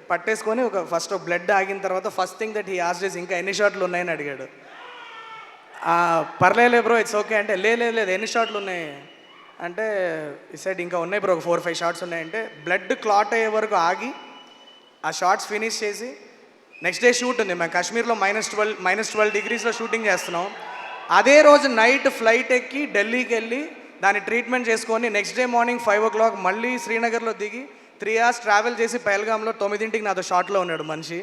E: పట్టేసుకొని ఫస్ట్ బ్లడ్ ఆగిన తర్వాత first thing that he asked is ఇంకా ఎన్ని షాట్లు ఉన్నాయని అడిగాడు. పర్లేదు బ్రో ఇట్స్ ఓకే అంటే, లేదు ఎన్ని షాట్లు ఉన్నాయి అంటే, ఈ సైడ్ ఇంకా ఉన్నాయి బ్రో, ఒక 4-5 షాట్స్ ఉన్నాయంటే, బ్లడ్ క్లాట్ అయ్యే వరకు ఆగి ఆ షార్ట్స్ ఫినిష్ చేసి నెక్స్ట్ డే షూట్ ఉంది. మేము కాశ్మీర్లో -12 degreesలో షూటింగ్ చేస్తున్నాం. అదే రోజు నైట్ ఫ్లైట్ ఎక్కి ఢిల్లీకి వెళ్ళి దాని ట్రీట్మెంట్ చేసుకొని నెక్స్ట్ డే మార్నింగ్ 5 o'clock మళ్ళీ శ్రీనగర్లో దిగి 3 hours ట్రావెల్ చేసి పహల్గామ్లో 9ంటికి నాతో షాట్లో ఉన్నాడు మనిషి.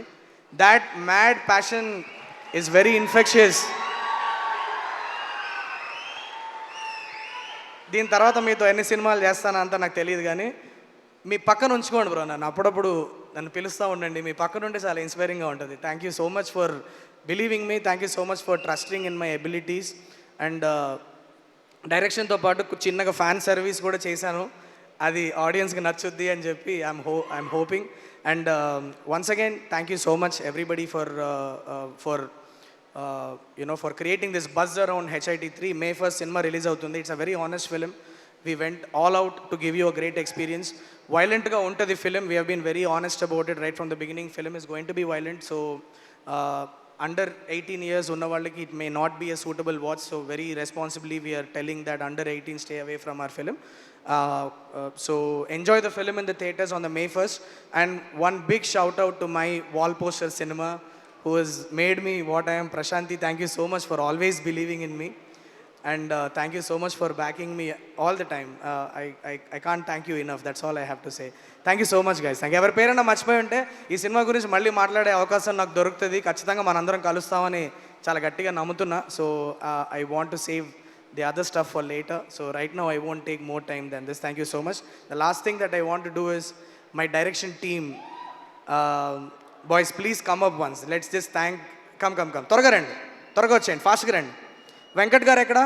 E: That mad passion is very infectious. దీని తర్వాత మీతో ఎన్ని సినిమాలు చేస్తానో అంతా నాకు తెలియదు, కానీ మీ పక్కన ఉంచుకోండి బ్రో, నన్ను అప్పుడప్పుడు నన్ను పిలుస్తూ ఉండండి. మీ పక్కన ఉంటే చాలా ఇన్స్పైరింగ్గా ఉంటుంది. Thank you so much for believing me, thank you so much for trusting in my abilities. And డైరెక్షన్తో పాటు చిన్నగా ఫ్యాన్ సర్వీస్ కూడా చేశాను, అది ఆడియన్స్కి నచ్చుద్ది అని చెప్పి I'm hoping. And once again thank you so much everybody for for creating this buzz around HIT3. May 1st cinema release అవుతుంది. It's a very honest film. We went all out to give you a great experience. Violent ga untadi film. We have been very honest about it right from the beginning. Film is going to be violent, so under 18 years unna vallaki it may not be a suitable watch, so very responsibly we are telling that under 18 stay away from our film. So enjoy the film in the theaters on the May 1st. And one big shout out to my wall poster cinema who has made me what I am. Prashanti, thank you so much for always believing in me, and thank you so much for backing me all the time. I can't thank you enough. That's all I have to say. Thank you so much guys. Thank you. ఎవరి పేరైనా మర్చిపోయి ఉంటే ఈ సినిమా గురించి మళ్ళీ మాట్లాడే అవకాశం నాకు దొరుకుతుంది. ఖచ్చితంగా మనందరం కలుస్తామని చాలా గట్టిగా నమ్ముతున్నా. So I want to save the other stuff for later. So right now I won't take more time than this. Thank you so much. The last thing that I want to do is my direction team. Boys, please come up once. Let's just thank. Come. త్వరగా రండి, త్వరగా వచ్చేయండి, ఫాస్ట్గా రండి. వెంకట్ గారు ఎక్కడ?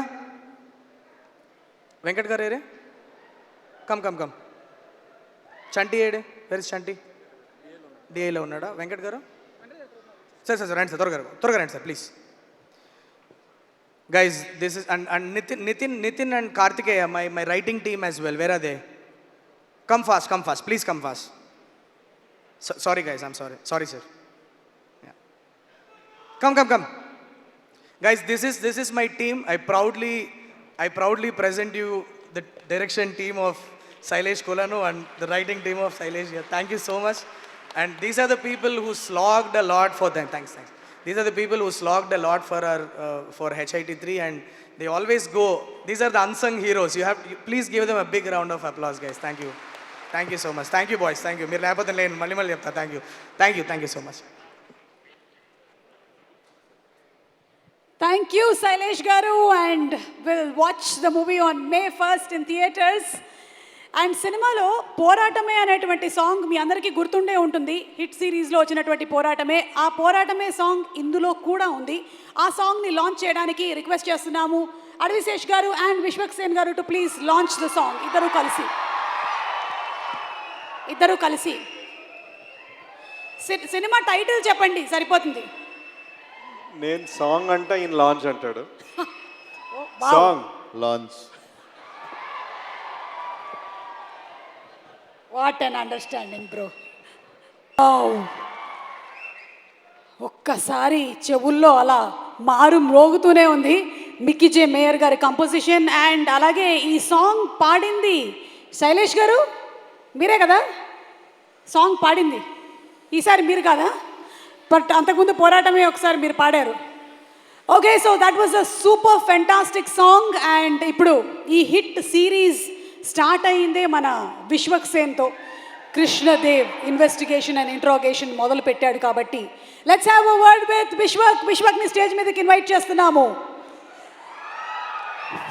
E: వెంకట్ గారు ఏరే? కమ్. చంటి ఏడే? వెర్ ఇస్ చంటి? డిఐలో ఉన్నాడా వెంకట్ గారు? సార్ రండి సార్, త్వరగా రండి sir please. Guys this is and Nitin and Karthikeya, my writing team as well. Where are they? Come fast please come fast. Sorry guys, I'm sorry sir. Yeah. Come guys, this is my team. I proudly present you the direction team of Sailesh Kolanu and the writing team of Sailesh here. Thank you so much. And these are the people who slogged a lot for them. Thanks. These are the people who slogged a lot for our for HIT3, and they always go. These are the unsung heroes. Please give them a big round of applause guys. Thank you so much. Thank you boys. Thank you. మీరు లేకపోతే నేను మళ్ళీ చెప్తా. Thank you so much.
B: Thank you Sailesh garu, and we'll watch the movie on May 1st in theaters. And సినిమాలో పోరాటమే అనేటువంటి సాంగ్ మీ అందరికీ గుర్తుండే ఉంటుంది. హిట్ సిరీస్లో వచ్చినటువంటి పోరాటమే, ఆ పోరాటమే సాంగ్ ఇందులో కూడా ఉంది. ఆ సాంగ్ని లాంచ్ చేయడానికి రిక్వెస్ట్ చేస్తున్నాము అడవిశేష్ గారు అండ్ విశ్వక్సేన్ గారు to please launch the song. ఇద్దరు కలిసి సినిమా టైటిల్ చెప్పండి సరిపోతుంది.
H: నేను సాంగ్ అంటే ఈయన లాంచ్ అంటాడు. Song launch.
B: What an understanding bro. ఒక్కసారి చెవుల్లో అలా మారు మ్రోగుతూనే ఉంది. మిక్కీ జే మేయర్ గారి కంపోజిషన్, అండ్ అలాగే ఈ సాంగ్ పాడింది శైలేష్ గారు, మీరే కదా సాంగ్ పాడింది? ఈసారి మీరు కాదా? బట్ అంతకుముందు పోరాటమే ఒకసారి మీరు పాడారు. Okay, so that was a super fantastic song. And ఇప్పుడు ఈ హిట్ సిరీస్ స్టార్ట్ అయ్యిందే మన విశ్వక్సేన్తో. కృష్ణదేవ్ ఇన్వెస్టిగేషన్ అండ్ ఇంట్రాగేషన్ మొదలు పెట్టాడు కాబట్టి let's have a word with విశ్వక్ని స్టేజ్ మీదకి ఇన్వైట్ చేస్తున్నాము.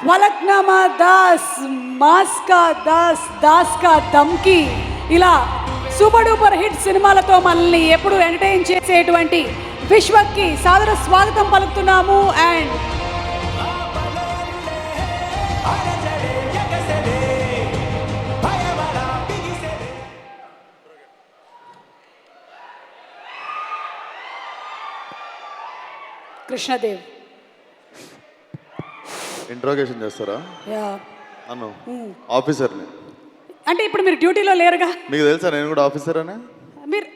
B: వలక్నామా దాస్, మాస్కా దాస్, దాస్ కా దమ్కి, ఇలా సూపర్ డూపర్ హిట్ సినిమాలతో మనల్ని ఎప్పుడు ఎంటర్టైన్ చేసేటువంటి విశ్వక్కి సాదర స్వాగతం పలుకుతున్నాము. అండ్ కృష్ణదేవ్
H: ఇంట్రోగేషన్ చేస్తారా?
B: యా,
H: అను ఆఫీసర్ని.
B: అంటే ఇప్పుడు మీరు డ్యూటీలో లేరుగా?
H: మీకు తెలుసా నేను కూడా ఆఫీసర్ అని?
B: మీరు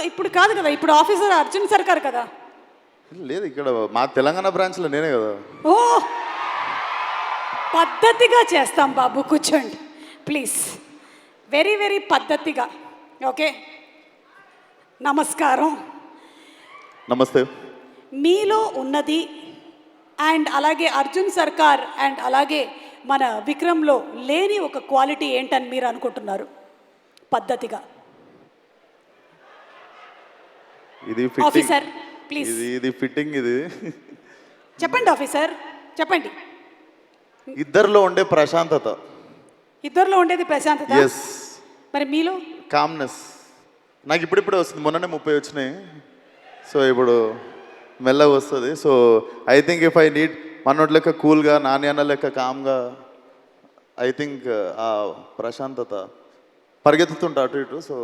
B: ఇప్పుడు కాదు కదా, ఇప్పుడు ఆఫీసర్ అర్జున్ సర్కార్ కదా.
H: లేదు, ఇక్కడ మా తెలంగాణ బ్రాంచ్లో నేనే కదా.
B: ఓ, పద్ధతిగా చేస్తాం బాబు, కూర్చోండి ప్లీజ్. వెరీ పద్ధతిగా. ఓకే, నమస్కారం.
H: నమస్తే.
B: మీలో ఉన్నది అండ్ అలాగే అర్జున్ సర్కార్ అండ్ అలాగే మన విక్రమ్లో లేని ఒక క్వాలిటీ ఏంటని మీరు అనుకుంటున్నారు పద్ధతిగా?
H: ఇది
B: ఆఫీసర్
H: ఫిట్టింగ్,
B: ప్లీజ్
H: ఇది ఫిట్టింగ్. ఇది
B: చెప్పండి ఆఫీసర్, చెప్పండి.
H: ఇద్దరిలో ఉండే ప్రశాంతత.
B: ఇద్దరిలో ఉండేది ప్రశాంతత.
H: ఎస్.
B: మరి మీలో?
H: కామ్నెస్. నాకు ఇప్పుడిప్పుడే వస్తుంది, మొన్ననే 30 వచ్చినాయి. సో ఇప్పుడు మెల్లగా వస్తుంది. So I think if I need మనోటి లెక్క కూల్గా, నాని అన్న లెక్క కామ్గా, ఐ థింక్ ఆ ప్రశాంతత పరిగెత్తుతుంటా అటు ఇటు. సో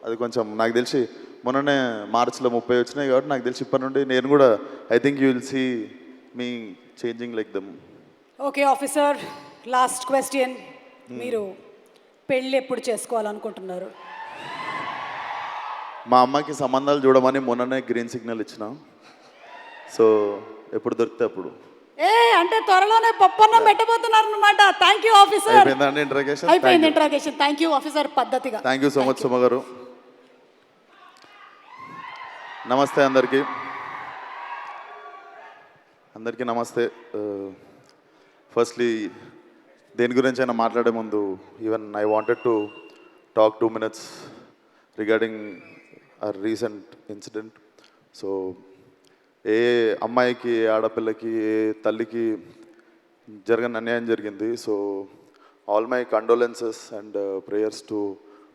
H: అది కొంచెం నాకు తెలిసి మొన్ననే మార్చిలో 30 వచ్చినాయి కాబట్టి నాకు తెలిసి ఇప్పటి నుండి నేను కూడా I think you will see me changing like them.
B: Okay officer, last question. మీరు పెళ్ళి ఎప్పుడు చేసుకోవాలనుకుంటున్నారు?
H: మా అమ్మకి సంబంధాలు చూడమని మొన్ననే గ్రీన్ సిగ్నల్ ఇచ్చిన. సో ఎప్పుడు దొరికితే అప్పుడు.
B: అంటే త్వరలోనే పప్పన్నం పెట్టబోతున్నారు అనమాట. Thank you officer.
H: అయిపోయిందండి ఇంట్రాగేషన్?
B: అయిపోయింది ఇంట్రాగేషన్. Thank you officer. పద్ధతిగా
H: thank you so much Suma garu. నమస్తే అందరికీ. నమస్తే. ఫస్ట్లీ దేని గురించి అయినా మాట్లాడే ముందు even I wanted to talk 2 minutes regarding a recent incident. So ఏ అమ్మాయికి, ఆడపిల్లకి, ఏ తల్లికి జరగని అన్యాయం జరిగింది. So all my condolences and prayers to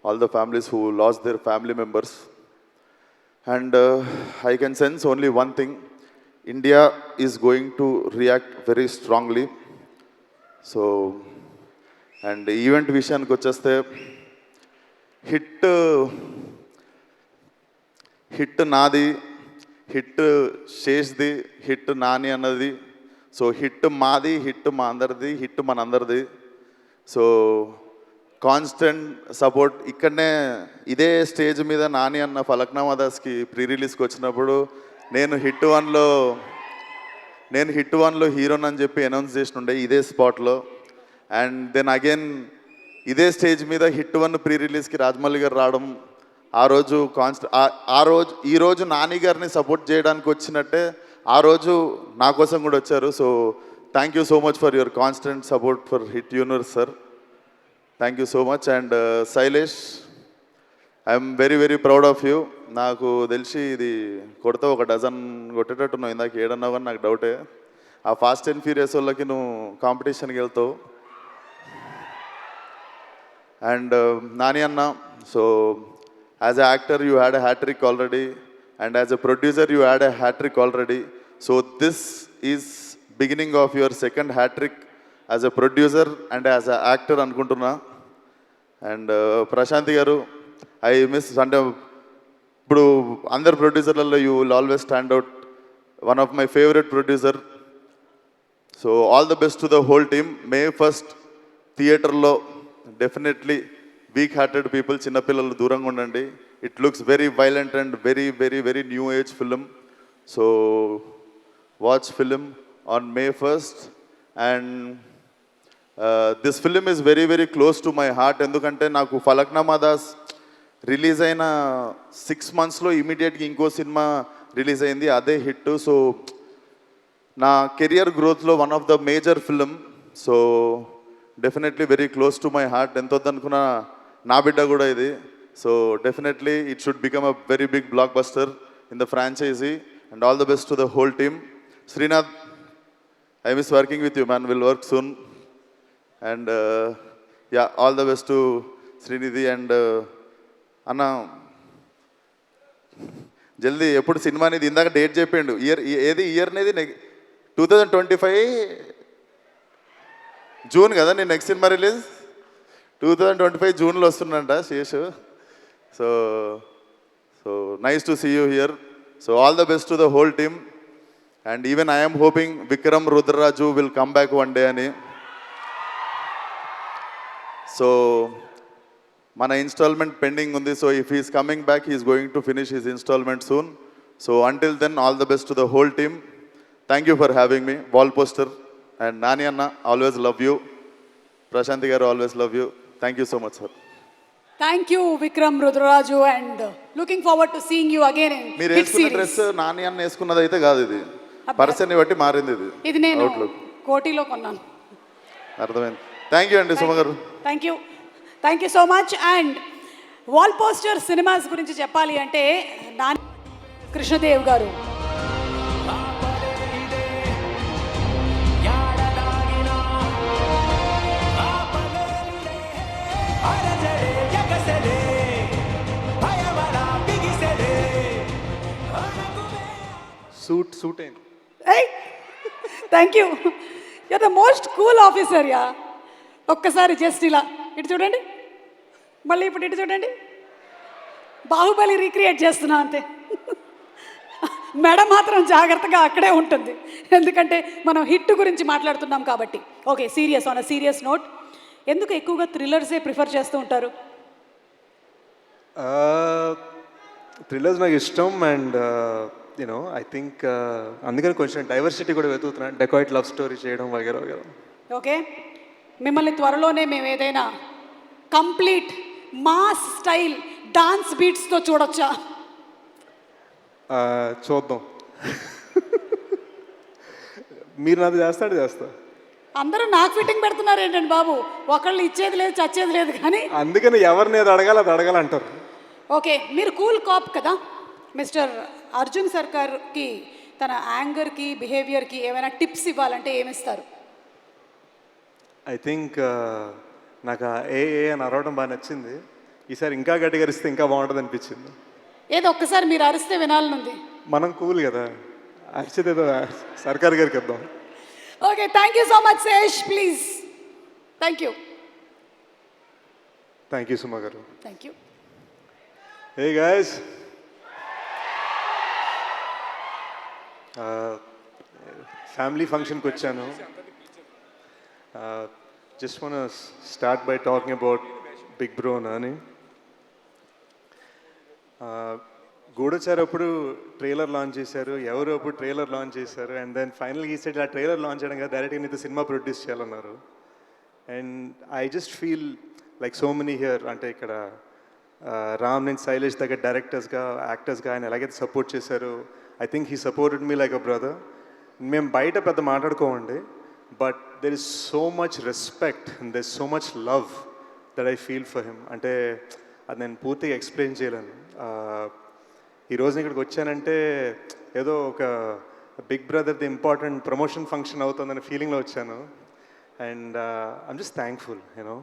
H: all the families who lost their family members. And I can sense only one thing: India is going to react very strongly. So and event విషయానికి వచ్చేస్తే హిట్ నాది, హిట్ శేష్ది, హిట్ నాని అన్నది. సో హిట్ మాది, హిట్ మా అందరిది, హిట్ మనందరిది. So constant support. ఇక్కడనే ఇదే స్టేజ్ మీద నాని అన్న ఫలక్నామా దాస్కి ప్రీ రిలీజ్కి వచ్చినప్పుడు నేను హిట్ వన్లో హీరోని అని చెప్పి అనౌన్స్ చేసినుండే ఇదే స్పాట్లో. అండ్ దెన్ అగైన్ ఇదే స్టేజ్ మీద హిట్ 1 ప్రీ రిలీజ్కి రాజమౌళి గారు రావడం, ఆ రోజు ఈరోజు నాని గారిని సపోర్ట్ చేయడానికి వచ్చినట్టే ఆ రోజు నా కోసం కూడా వచ్చారు. So thank you so much for your constant support for hit universe sir. Thank you so much. And Shailesh, I'm very very proud of you. నాకు తెలిసి ఇది కొడితే 1 డజన్ కొట్టేటట్టున్నావు. ఇందాక ఏడన్నావు కానీ నాకు డౌటే. ఆ ఫాస్ట్ అండ్ ఫ్యూరియస్ వాళ్ళకి నువ్వు కాంపిటీషన్కి వెళ్తావు. అండ్ నాని అన్న, so as a actor you had a hattrick already, and as a producer you had a hattrick already. So this is beginning of your second hattrick as a producer and as a actor అనుకుంటున్నా. And Prashanti garu, I miss అంటే ఇప్పుడు అందరు ప్రొడ్యూసర్లలో you will always stand out, one of my favourite producer. So all the best to the whole team. May 1st థియేటర్లో డెఫినెట్లీ వీక్ హార్టెడ్ పీపుల్, చిన్నపిల్లలు దూరంగా ఉండండి. It looks very violent and very very very new age film. So watch film on May 1st. And this film is very very close to my heart. ఎందుకంటే నాకు ఫలక్నామా దాస్ రిలీజ్ అయిన 6 monthsలో ఇమీడియట్గా ఇంకో సినిమా రిలీజ్ అయింది, అదే హిట్. సో నా కెరియర్ గ్రోత్లో one of the major film. So definitely very close to my heart. ఎంత వద్దనుకున్న నా బిడ్డ కూడా ఇది. So definitely it should become a very big blockbuster in the franchise. And all the best to the whole team. Srinath, I miss working with you man, will work soon. And yeah, all the best to Srinidhi. And అన్న జల్దీ ఎప్పుడు సినిమా అనేది ఇందాక డేట్ చెప్పిండు. ఏది ఇయర్ అనేది 2025 జూన్ కదా నేను నెక్స్ట్ సినిమా రిలీజ్. 2025 జూన్లో వస్తుందంట Seshu. So nice to see you here. So all the best to the whole team. And even I'm hoping Vikram Rudraraju will come back one day అని. సో మన ఇన్స్టాల్మెంట్ పెండింగ్ ఉంది. So if he's coming back he's going to finish his installment soon. So until then all the best to the whole team. Thank you for having me. Wall poster. And Nani అన్న, ఆల్వేస్ లవ్ యూ. ప్రశాంతి గారు, always love you. Thank you so much sir.
B: Thank you Vikram Rudraraju. And looking forward to seeing you again in
H: మీరు
B: హిట్
H: వేసుకున్న
B: సిరీస్.
H: డ్రెస్ నాని అన్న వేసుకున్నది అయితే కాదు, ఇది పర్సన్ని బట్టి మారింది.
B: ఇది నేను
H: అవుట్లుక్
B: కోటిలో కొన్నాను.
H: అర్థమైంది. థ్యాంక్ యూ అండి సుమ గారు.
B: Thank you so much. And wall poster cinemas గురించి చెప్పాలి అంటే నాని కృష్ణదేవ్ గారు
I: సూట్ అయింది.
B: Thank you. You're the most cool officer ya. ఒక్కసారి జస్ట్ ఇలా ఇటు చూడండి, మళ్ళీ ఇప్పుడు ఇటు చూడండి. బాహుబలి రీక్రియేట్ చేస్తున్నా అంతే. మెడ మాత్రం జాగ్రత్తగా అక్కడే ఉంటుంది, ఎందుకంటే మనం హిట్ గురించి మాట్లాడుతున్నాం కాబట్టి. Okay, on a serious note, ఎందుకు ఎక్కువగా థ్రిల్లర్సే ప్రిఫర్ చేస్తూ ఉంటారు?
I: థ్రిల్లర్స్ నాకు ఇష్టం. అండ్ యూనో ఐ థింక్ అందుకని కొంచెం డైవర్సిటీ కూడా వెతుకుతున్నాను, డెకాయిట్ లవ్ స్టోరీ చేయడం వగేరా వగేరా.
B: ఓకే, మిమ్మల్ని త్వరలోనే మేము ఏదైనా కంప్లీట్ మాస్ స్టైల్ డాన్స్ బీట్స్తో చూడొచ్చా?
I: చూద్దాం. మీరు నాది చేస్తా.
B: అందరూ నాకు ఫిట్టింగ్ పెడుతున్నారు ఏంటండి బాబు, ఒకళ్ళు ఇచ్చేది లేదు చచ్చేది లేదు కానీ.
I: అందుకని ఎవరిని అది అడగాలంటారు.
B: ఓకే, మీరు కూల్ కాప్ కదా. మిస్టర్ అర్జున్ సర్కార్కి తన యాంగర్కి బిహేవియర్కి ఏమైనా టిప్స్ ఇవ్వాలంటే ఏమిస్తారు?
I: ఐ థింక్ నాకు ఏ అని అరవడం బాగా నచ్చింది. ఈసారి ఇంకా గట్టిగా అరిస్తే ఇంకా బాగుంటుంది అనిపించింది.
B: ఏదో ఒక్కసారి మీరు అరిస్తే వినాలనుంది.
I: మనం కూల్ కదా, అరిచేది ఏదో సర్కార్ గారికి ఇద్దాం.
B: Okay, thank you so much Sesh, please. Thank you
I: Suma garu.
B: Thank you.
I: Hey guys, family ఫంక్షన్కి వచ్చాను. Just want start by talking about big bro Nani. Goodachari అప్పుడు ట్రైలర్ లాంచ్ చేశారు, ఎవరు అప్పుడు ట్రైలర్ లాంచ్ చేశారు. అండ్ దెన్ ఫైనల్గా ఈ సైడ్ ఆ ట్రైలర్ లాంచ్ చేయడం కదా, డైరెక్ట్గా నీతో సినిమా ప్రొడ్యూస్ చేయాలన్నారు. And I just feel like so many here, అంటే ఇక్కడ రామ్ నుంచి శైలేష్ దగ్గర డైరెక్టర్స్గా యాక్టర్స్గా ఆయన ఎలాగైతే సపోర్ట్ చేశారు, I think he supported me like a brother. మేము బయట పెద్ద మాట్లాడుకోమండి, but there is so much respect and there is so much love that I feel for him. అంటే అది నేను పూర్తిగా ఎక్స్ప్లెయిన్ చేయలేను. ఈరోజు ఇక్కడికి వచ్చానంటే ఏదో ఒక బిగ్ బ్రదర్ది ఇంపార్టెంట్ ప్రమోషన్ ఫంక్షన్ అవుతుందనే ఫీలింగ్లో వచ్చాను. And I'm just thankful. You know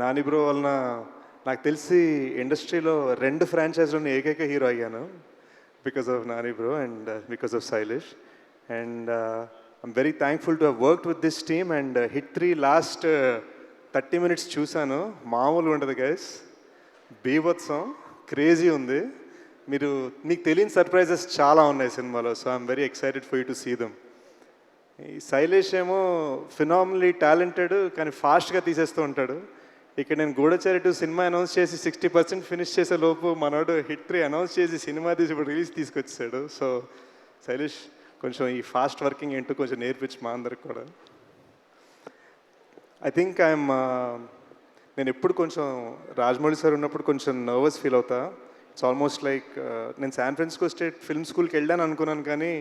I: Nani bro వలన నాకు తెలిసి ఇండస్ట్రీలో 2 ఫ్రాంచైజ్లోని ఏకైక హీరో అయ్యాను, because of Nani bro and because of Shailesh. And I'm very thankful to have worked with this team. And hit 3 last 30 minutes చూశాను, మామూలు ఉండదు గైస్, బీభత్సం, క్రేజీ ఉంది. మీకు తెలియని సర్ప్రైజెస్ చాలా ఉన్నాయి సినిమాలో. So I'm very excited for you to see them. ఈ శైలేష్ ఏమో ఫినామినలీ టాలెంటెడ్, కానీ ఫాస్ట్గా తీసేస్తూ ఉంటాడు. ఇక్కడ నేను గూఢచారి 2 సినిమా అనౌన్స్ చేసి 60% ఫినిష్ చేసే లోపు మనోడు హిట్ 3 అనౌన్స్ చేసి సినిమా తీసి ఇప్పుడు రిలీజ్ తీసుకొచ్చాడు. సో శైలేష్ కొంచెం ఈ ఫాస్ట్ వర్కింగ్ ఏంటో కొంచెం నేర్పించి మా అందరికి కూడా. ఐ థింక్ నేను ఎప్పుడు కొంచెం రాజమౌళి సార్ ఉన్నప్పుడు కొంచెం నర్వస్ ఫీల్ అవుతా. ఇట్స్ ఆల్మోస్ట్ లైక్ నేను శాన్ ఫ్రాన్సిస్కో స్టేట్ ఫిల్మ్ స్కూల్కి వెళ్ళాను అనుకున్నాను, కానీ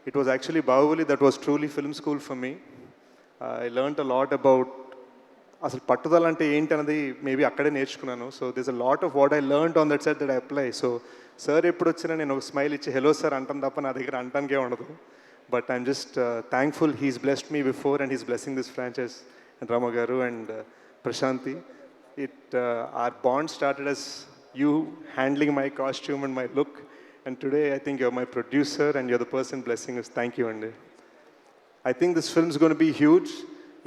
I: it was actually Baahubali that was truly film school for me. I learned a lot about అసలు పట్టుదల అంటే ఏంటి అన్నది మేబీ అక్కడే నేర్చుకున్నాను. So this a lot of what I learned on that set that I apply. So sir ఎప్పుడు వచ్చినా నేను ఒక స్మైల్ ఇచ్చి హలో సార్ అంటాను తప్ప నా దగ్గర అంటానికే ఉండదు. But I'm just thankful he's blessed me before and he's blessing this franchise. And Rama garu and Prashanti, our bond started as you handling my costume and my look, and today I think you're my producer and you're the person blessing us. Thank you Andy. I think this film is going to be huge.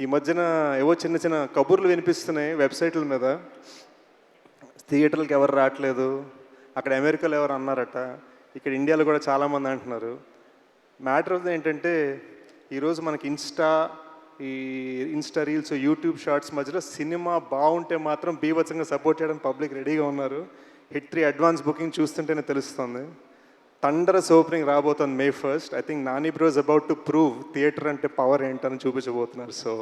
I: ఈ మధ్యన ఏవో చిన్న చిన్న కబుర్లు వినిపిస్తున్నాయి వెబ్సైట్ల మీద, థియేటర్లకు ఎవరు రావట్లేదు, అక్కడ అమెరికాలో ఎవరు అన్నారట, ఇక్కడ ఇండియాలో కూడా చాలామంది అంటున్నారు. మ్యాటర్ ఆఫ్ ఏంటంటే ఈరోజు మనకి ఇన్స్టా రీల్స్, యూట్యూబ్ షార్ట్స్ మధ్యలో సినిమా బాగుంటే మాత్రం బీభత్సంగా సపోర్ట్ చేయడానికి పబ్లిక్ రెడీగా ఉన్నారు. హిట్ 3 అడ్వాన్స్ బుకింగ్ చూస్తుంటేనే తెలుస్తుంది. థండరస్ ఓపెనింగ్ రాబోతుంది May 1st. I think Nani bro is about to prove theatre అంటే పవర్ ఏంటని చూపించబోతున్నారు. So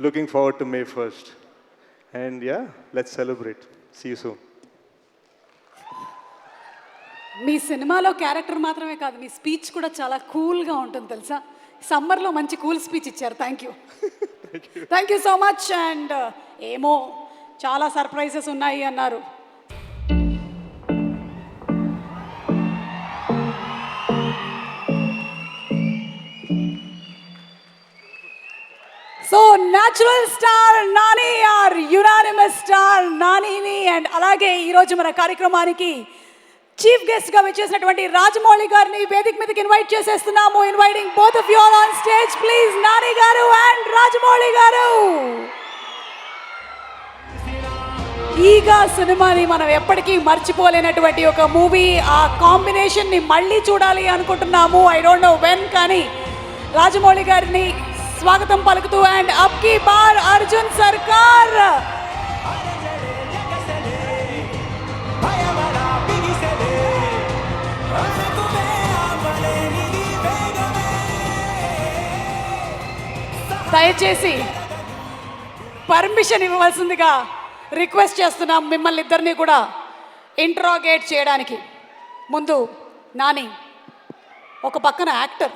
I: looking forward to May 1st. And yeah, let's celebrate. See you soon.
B: మీ సినిమాలో క్యారెక్టర్ మాత్రమే కాదు, మీ స్పీచ్ కూడా చాలా కూల్గా ఉంటుంది తెలుసా. సమ్మర్లో మంచి కూల్ స్పీచ్ ఇచ్చారు. Thank you so much. And ఏమో చాలా సర్ప్రైజెస్ ఉన్నాయి అన్నారు. So natural star Nani are unanimous star నానిని అండ్ అలాగే ఈరోజు మన కార్యక్రమానికి చీఫ్ గెస్ట్ గా వచ్చేసినటువంటి రాజమౌళి గారిని వేదిక మీదకి ఇన్వైట్ చేసేస్తున్నాము. Inviting both of you all on stage please. Nani garu and Rajamouli గారు. ఈగా సినిమాని మనం ఎప్పటికీ మర్చిపోలేనటువంటి ఒక మూవీ. ఆ కాంబినేషన్ ని మళ్ళీ చూడాలి అనుకుంటున్నాము. ఐ డోంట్ నో వెన్, కానీ రాజమౌళి గారిని స్వాగతం పలుకుతూ అండ్ అబ్ కీ బార్ అర్జున్ సర్కార్. దయచేసి పర్మిషన్ ఇవ్వవలసిందిగా రిక్వెస్ట్ చేస్తున్నాం మిమ్మల్ని ఇద్దరిని కూడా ఇంట్రాగేట్ చేయడానికి. ముందు నాని ఒక పక్కన యాక్టర్,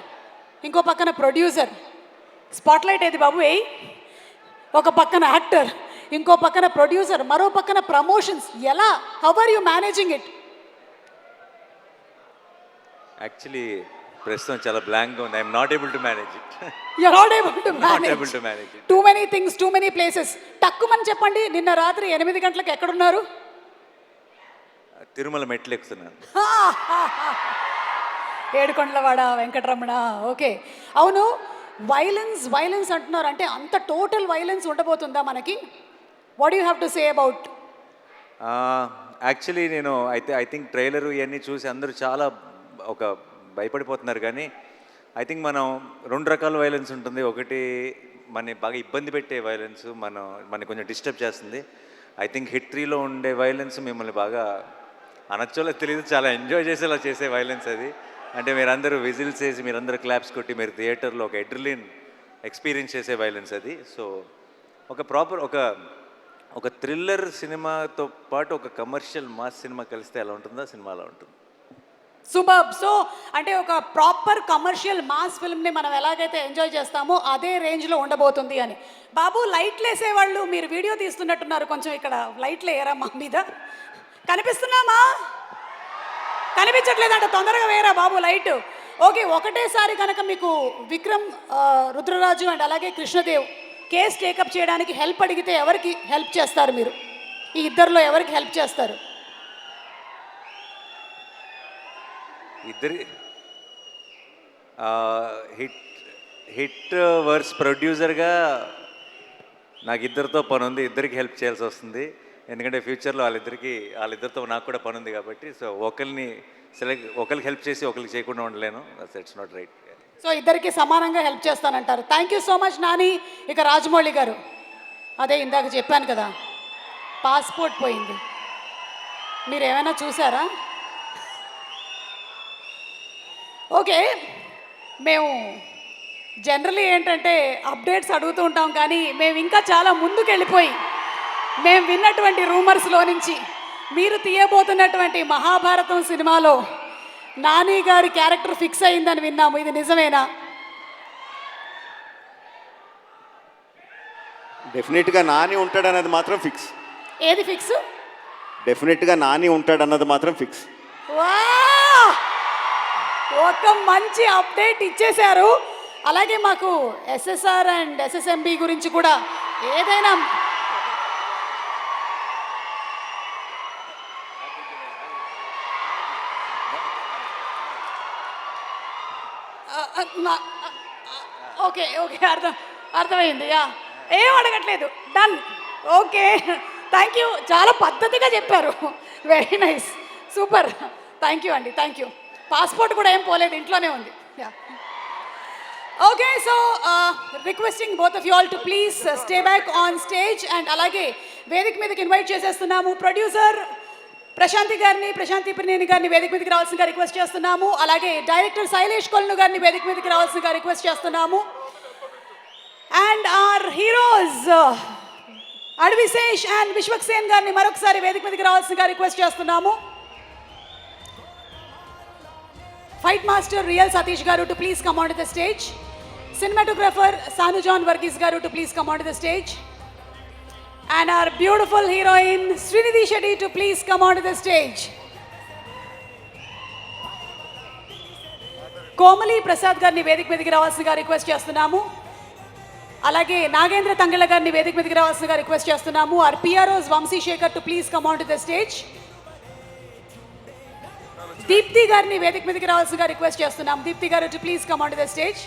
B: ఇంకో పక్కన ప్రొడ్యూసర్. స్పాట్లైట్ ఏది బాబు ఏ? ఒక పక్కన యాక్టర్, ఇంకో పక్కన ప్రొడ్యూసర్, మరో పక్కన ప్రమోషన్స్. ఎలా? How are you managing it?
A: Actually ప్రస్తుతం చాలా బ్లాంక్గా ఉంది. I'm not able to manage it.
B: You are not able to
A: not able to manage it.
B: Too many things, too many places. తక్కువని చెప్పండి, నిన్న రాత్రి 8 గంటలకు ఎక్కడున్నారు?
A: తిరుమల మెట్లు ఎక్కుతున్నాను.
B: ఏడుకొండలవాడ వెంకటరమణ. ఓకే, అవును, వైలెన్స్ అంటున్నారు. అంటే అంత టోటల్ వైలెన్స్ ఉండబోతుందా మనకి? What you have to say about?
A: Actually నేను ఐ థింక్ ట్రైలరు ఇవన్నీ చూసి అందరూ చాలా ఒక భయపడిపోతున్నారు. కానీ ఐ థింక్ మనం 2 రకాల వైలెన్స్ ఉంటుంది. ఒకటి మన బాగా ఇబ్బంది పెట్టే వైలెన్స్, మనని కొంచెం డిస్టర్బ్ చేస్తుంది. ఐ థింక్ హిట్ 3లో ఉండే వైలెన్స్ మిమ్మల్ని బాగా అనొచ్చోలో తెలియదు, చాలా ఎంజాయ్ చేసేలా చేసే వైలెన్స్ అది. అంటే మీరందరూ విజిల్స్ వేసి, మీరందరూ క్లాప్స్ కొట్టి, మీరు థియేటర్లో ఒక ఎడ్రిలిన్ ఎక్స్పీరియన్స్ చేసే వైలెన్స్ అది. సో ఒక ప్రాపర్ ఒక థ్రిల్లర్ సినిమాతో పాటు ఒక కమర్షియల్ మాస్ సినిమా కలిస్తే ఎలా ఉంటుందో సినిమా అలా ఉంటుంది.
B: సూపర్. సో అంటే ఒక ప్రాపర్ కమర్షియల్ మాస్ ఫిల్మ్ని మనం ఎలాగైతే ఎంజాయ్ చేస్తామో అదే రేంజ్లో ఉండబోతుంది అని. బాబు, లైట్లు వేసేవాళ్ళు మీరు వీడియో తీస్తున్నట్టున్నారు. కొంచెం ఇక్కడ లైట్లు వేయరా మా మీద? కనిపిస్తున్నామా? కనిపించట్లేదంట. తొందరగా వేయరా బాబు లైట్. ఓకే, ఒకటేసారి కనుక మీకు విక్రమ్, రుద్రరాజు అండ్ అలాగే కృష్ణదేవ్ కేస్ టేకప్ చేయడానికి హెల్ప్ అడిగితే ఎవరికి హెల్ప్ చేస్తారు మీరు? ఈ ఇద్దరిలో ఎవరికి హెల్ప్ చేస్తారు?
A: ఇద్దరి హిట్ వర్స్ ప్రొడ్యూసర్గా నాకు ఇద్దరితో పని ఉంది. ఇద్దరికి హెల్ప్ చేయాల్సి వస్తుంది. ఎందుకంటే ఫ్యూచర్లో వాళ్ళిద్దరితో నాకు కూడా పని ఉంది కాబట్టి. సో ఒకరికి హెల్ప్ చేసి ఒకరికి చేయకుండా ఉండలేను. It's not right.
B: సో ఇద్దరికి సమానంగా హెల్ప్ చేస్తానంటారు. Thank you so much Nani. ఇక రాజమౌళి గారు, అదే ఇందాక చెప్పాను కదా, పాస్పోర్ట్ పోయింది. మీరు ఏమైనా చూసారా? ఓకే, మేము జనరలీ ఏంటంటే అప్డేట్స్ అడుగుతూ ఉంటాం, కానీ మేము ఇంకా చాలా ముందుకు వెళ్ళిపోయి మేము విన్నటువంటి రూమర్స్లో నుంచి మీరు తీయబోతున్నటువంటి మహాభారతం సినిమాలో నాని గారి క్యారెక్టర్ ఫిక్స్ అయిందని విన్నాము. ఇది నిజమేనా?
J: డెఫినెట్గా నాని ఉంటాడన్నది మాత్రం ఫిక్స్.
B: ఏది ఫిక్స్?
J: డెఫినెట్గా నాని ఉంటాడన్నది మాత్రం ఫిక్స్.
B: ఒక మంచి అప్డేట్ ఇచ్చేశారు. అలాగే మాకు ఎస్ఎస్ఆర్ అండ్ ఎస్ఎస్ఎంబి గురించి కూడా ఏదైనా ఓకే అర్థమైంది. ఏం అడగట్లేదు. డన్. Okay, thank you. చాలా పద్ధతిగా చెప్పారు. Very nice, super. Thank you అండి, థ్యాంక్ యూ. పాస్పోర్ట్ కూడా ఏం పోలేదు, ఇంట్లోనే ఉంది. Okay, so requesting both of you all to please stay back on stage. And అలాగే వేదిక మీదకి ఇన్వైట్ చేసేస్తున్నాము ప్రొడ్యూసర్ ప్రశాంతి ప్రినేని గారిని వేదిక మీదకి రావాల్సిందిగా రిక్వెస్ట్ చేస్తున్నాము. అలాగే డైరెక్టర్ శైలేష్ కొల్ను గారిని వేదిక మీదకి రావాల్సిందిగా రిక్వెస్ట్ చేస్తున్నాము. And are heroes Adivi Sesh and Vishwaksen గారిని మరొకసారి వేదిక మీదకి రావాల్సిందిగా రిక్వెస్ట్ చేస్తున్నాము. ఫైట్ మాస్టర్ రియల్ సతీష్ గారు to please come on to the stage. cinematographer Sanu John Varghese garu to please come onto the stage. And our beautiful heroine Srinidhi Shetty to please come onto the stage. Komali Prasad గారిని వేదిక మీదకి రావాల్సిందిగా రిక్వెస్ట్ చేస్తున్నాము. అలాగే నాగేంద్ర తంగళ్ళ గారిని వేదిక మీదకి రావాల్సిందిగా రిక్వెస్ట్ చేస్తున్నాము. Our PROs Vamsi Shekar to please come on to the stage. Deepti గారిని వేదిక మీదకి రావాల్సిందిగా రిక్వెస్ట్ చేస్తున్నాము. దీప్తి గారు to please come on to the stage.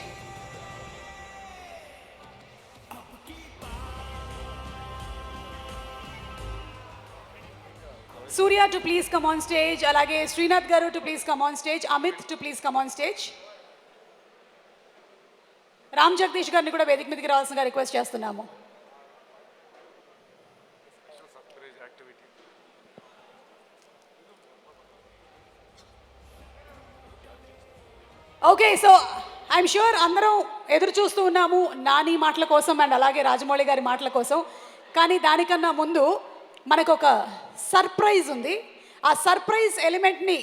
B: Surya to please come on stage. Alage Srinath garu to please come on stage. Amit to please come on stage. Ram Jagdish garni kuda vedik meediki ravalsinదిగా రిక్వెస్ట్ చేస్తున్నాము. ఓకే, సో ఐఎమ్ షూర్ అందరం ఎదురు చూస్తూ ఉన్నాము నాని మాటల కోసం అండ్ అలాగే రాజమౌళి గారి మాటల కోసం. కానీ దానికన్నా ముందు మనకు ఒక సర్ప్రైజ్ ఉంది. ఆ సర్ప్రైజ్ ఎలిమెంట్ని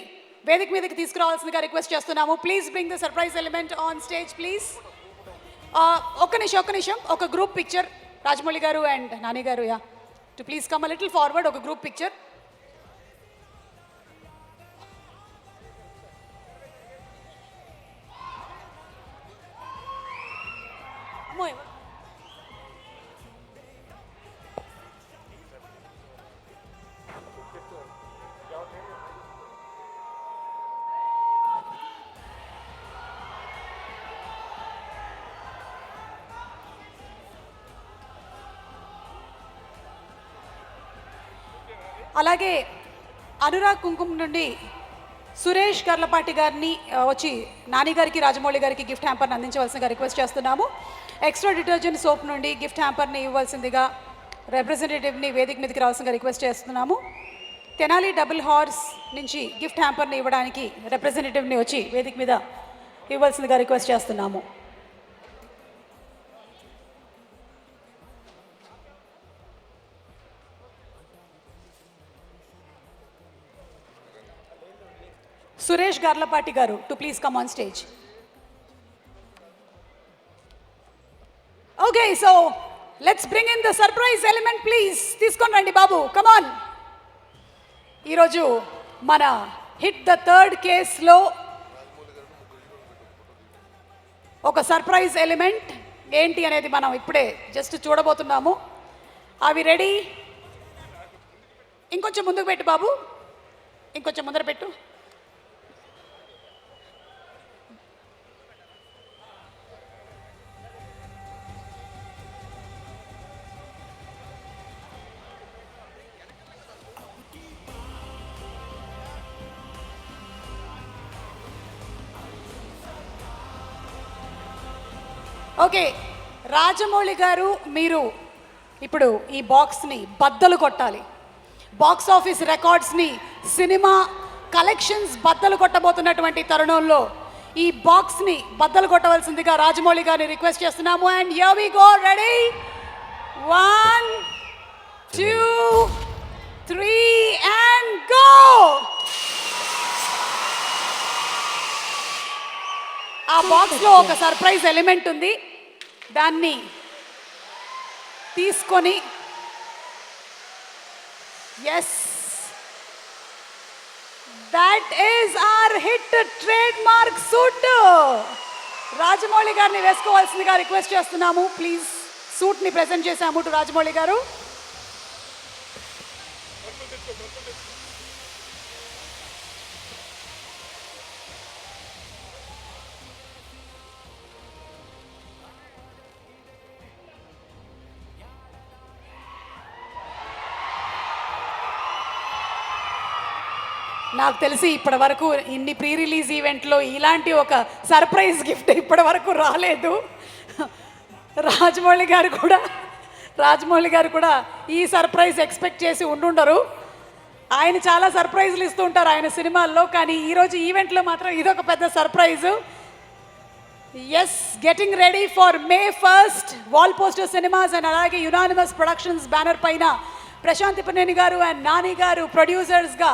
B: వేదిక మీదకి తీసుకురావాల్సిందిగా రిక్వెస్ట్ చేస్తున్నాము. Please bring the surprise element on stage please. ఒక్క నిమిషం ఒక group picture Rajamouli garu and Nani గారు yeah to please come a little forward. ఒక గ్రూప్ పిక్చర్. అలాగే అనురాగ్ కుంకుమ నుండి సురేష్ కర్లపాటి గారిని వచ్చి నాని గారికి రాజమౌళి గారికి గిఫ్ట్ హ్యాంపర్ని అందించవలసిందిగా రిక్వెస్ట్ చేస్తున్నాము. ఎక్స్ట్రా డిటర్జెంట్ సోప్ నుండి గిఫ్ట్ హ్యాంపర్ని ఇవ్వాల్సిందిగా రిప్రజెంటేటివ్ని వేదిక మీదకి రావాల్సిందిగా రిక్వెస్ట్ చేస్తున్నాము. తెనాలి డబుల్ హార్స్ నుంచి గిఫ్ట్ హ్యాంపర్ని ఇవ్వడానికి రిప్రజెంటేటివ్ని వచ్చి వేదిక మీద ఇవ్వాల్సిందిగా రిక్వెస్ట్ చేస్తున్నాము. సురేష్ గార్లపాటి గారు to please come on stage. Okay, so let's bring in the surprise element please. తీసుకొని రండి బాబు, కమ్ ఆన్. ఈరోజు మన హిట్ ద థర్డ్ కేస్లో ఒక సర్ప్రైజ్ ఎలిమెంట్ ఏంటి అనేది మనం ఇప్పుడే జస్ట్ చూడబోతున్నాము. అవి రెడీ? ఇంకొంచెం ముందుకు పెట్టు బాబు, ఇంకొంచెం ముందర పెట్టు. ఓకే, రాజమౌళి గారు మీరు ఇప్పుడు ఈ బాక్స్ని బద్దలు కొట్టాలి. బాక్స్ ఆఫీస్ రికార్డ్స్ని, సినిమా కలెక్షన్స్ బద్దలు కొట్టబోతున్నటువంటి తరుణంలో ఈ బాక్స్ని బద్దలు కొట్టవలసిందిగా రాజమౌళి గారిని రిక్వెస్ట్ చేస్తున్నాము. And here we go. Ready? 1 2 3 and go. ఆ బాక్స్లో ఒక సర్ప్రైజ్ ఎలిమెంట్ ఉంది. దాన్ని తీసుకొని yes, that is our hit trademark suit. Rajamouli గారిని వేసుకోవాల్సిందిగా రిక్వెస్ట్ చేస్తున్నాము. ప్లీజ్ సూట్ని ప్రెజెంట్ చేశాము టు రాజమౌళి గారు. నాకు తెలిసి ఇప్పటి వరకు ఇన్ని ప్రీ రిలీజ్ ఈవెంట్లో ఇలాంటి ఒక సర్ప్రైజ్ గిఫ్ట్ ఇప్పటి వరకు రాలేదు. రాజమౌళి గారు కూడా ఈ సర్ప్రైజ్ ఎక్స్పెక్ట్ చేసి ఉండుండరు. ఆయన చాలా సర్ప్రైజ్లు ఇస్తూ ఉంటారు ఆయన సినిమాల్లో, కానీ ఈరోజు ఈవెంట్లో మాత్రం ఇదొక పెద్ద surprise. Yes, getting ready for May 1st wall poster cinemas and అలాగే యునానిమస్ ప్రొడక్షన్స్ బ్యానర్ పైన ప్రశాంత్ తిప్పనేని గారు అండ్ నాని గారు ప్రొడ్యూసర్స్గా,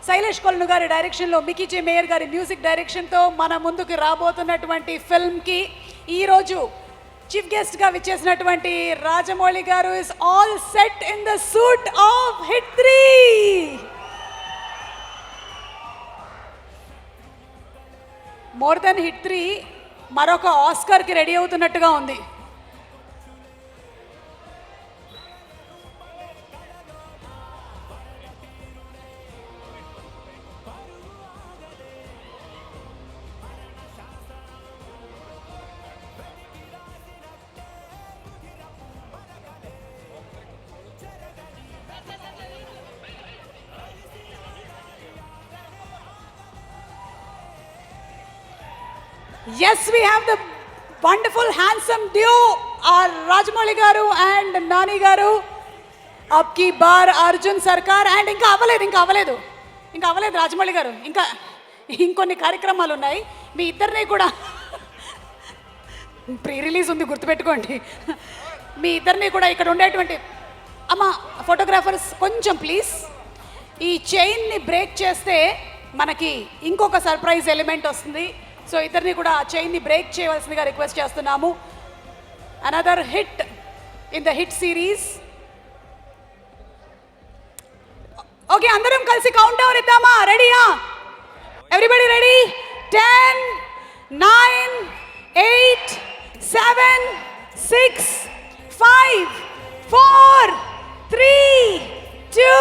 B: శైలేష్ కొల్ను గారి డైరెక్షన్లో మికీ జే మేయర్ గారి మ్యూజిక్ డైరెక్షన్తో మన ముందుకు రాబోతున్నటువంటి ఫిల్మ్కి ఈరోజు చీఫ్ గెస్ట్గా విచ్చేసినటువంటి రాజమౌళి గారు is all set in the suit of hit 3. More than hit 3 మరొక ఆస్కార్కి రెడీ అవుతున్నట్టుగా ఉంది. Yes, we have the wonderful, handsome duo, our Rajamouli garu and Nani garu. Ab ki baar Arjun Sarkar and ఇంకా అవ్వలేదు రాజమౌళి గారు, ఇంకా ఇంకొన్ని కార్యక్రమాలు ఉన్నాయి. మీ ఇద్దరిని కూడా ప్రీ రిలీజ్ ఉంది, గుర్తుపెట్టుకోండి. మీ ఇద్దరిని కూడా ఇక్కడ ఉండేటువంటి అమ్మ ఫోటోగ్రాఫర్స్ కొంచెం ప్లీజ్, ఈ చైన్ని బ్రేక్ చేస్తే మనకి ఇంకొక సర్ప్రైజ్ ఎలిమెంట్ వస్తుంది. సో ఇద్దరిని కూడా ఆ చైన్ని బ్రేక్ చేయవలసిందిగా రిక్వెస్ట్ చేస్తున్నాము. Another hit in the hit series. Okay, అందరం కలిసి కౌంట్ డౌన్ ఇద్దామా? రెడీయా? Everybody ready? 10, 9, 8, 7, 6, 5, 4, 3, 2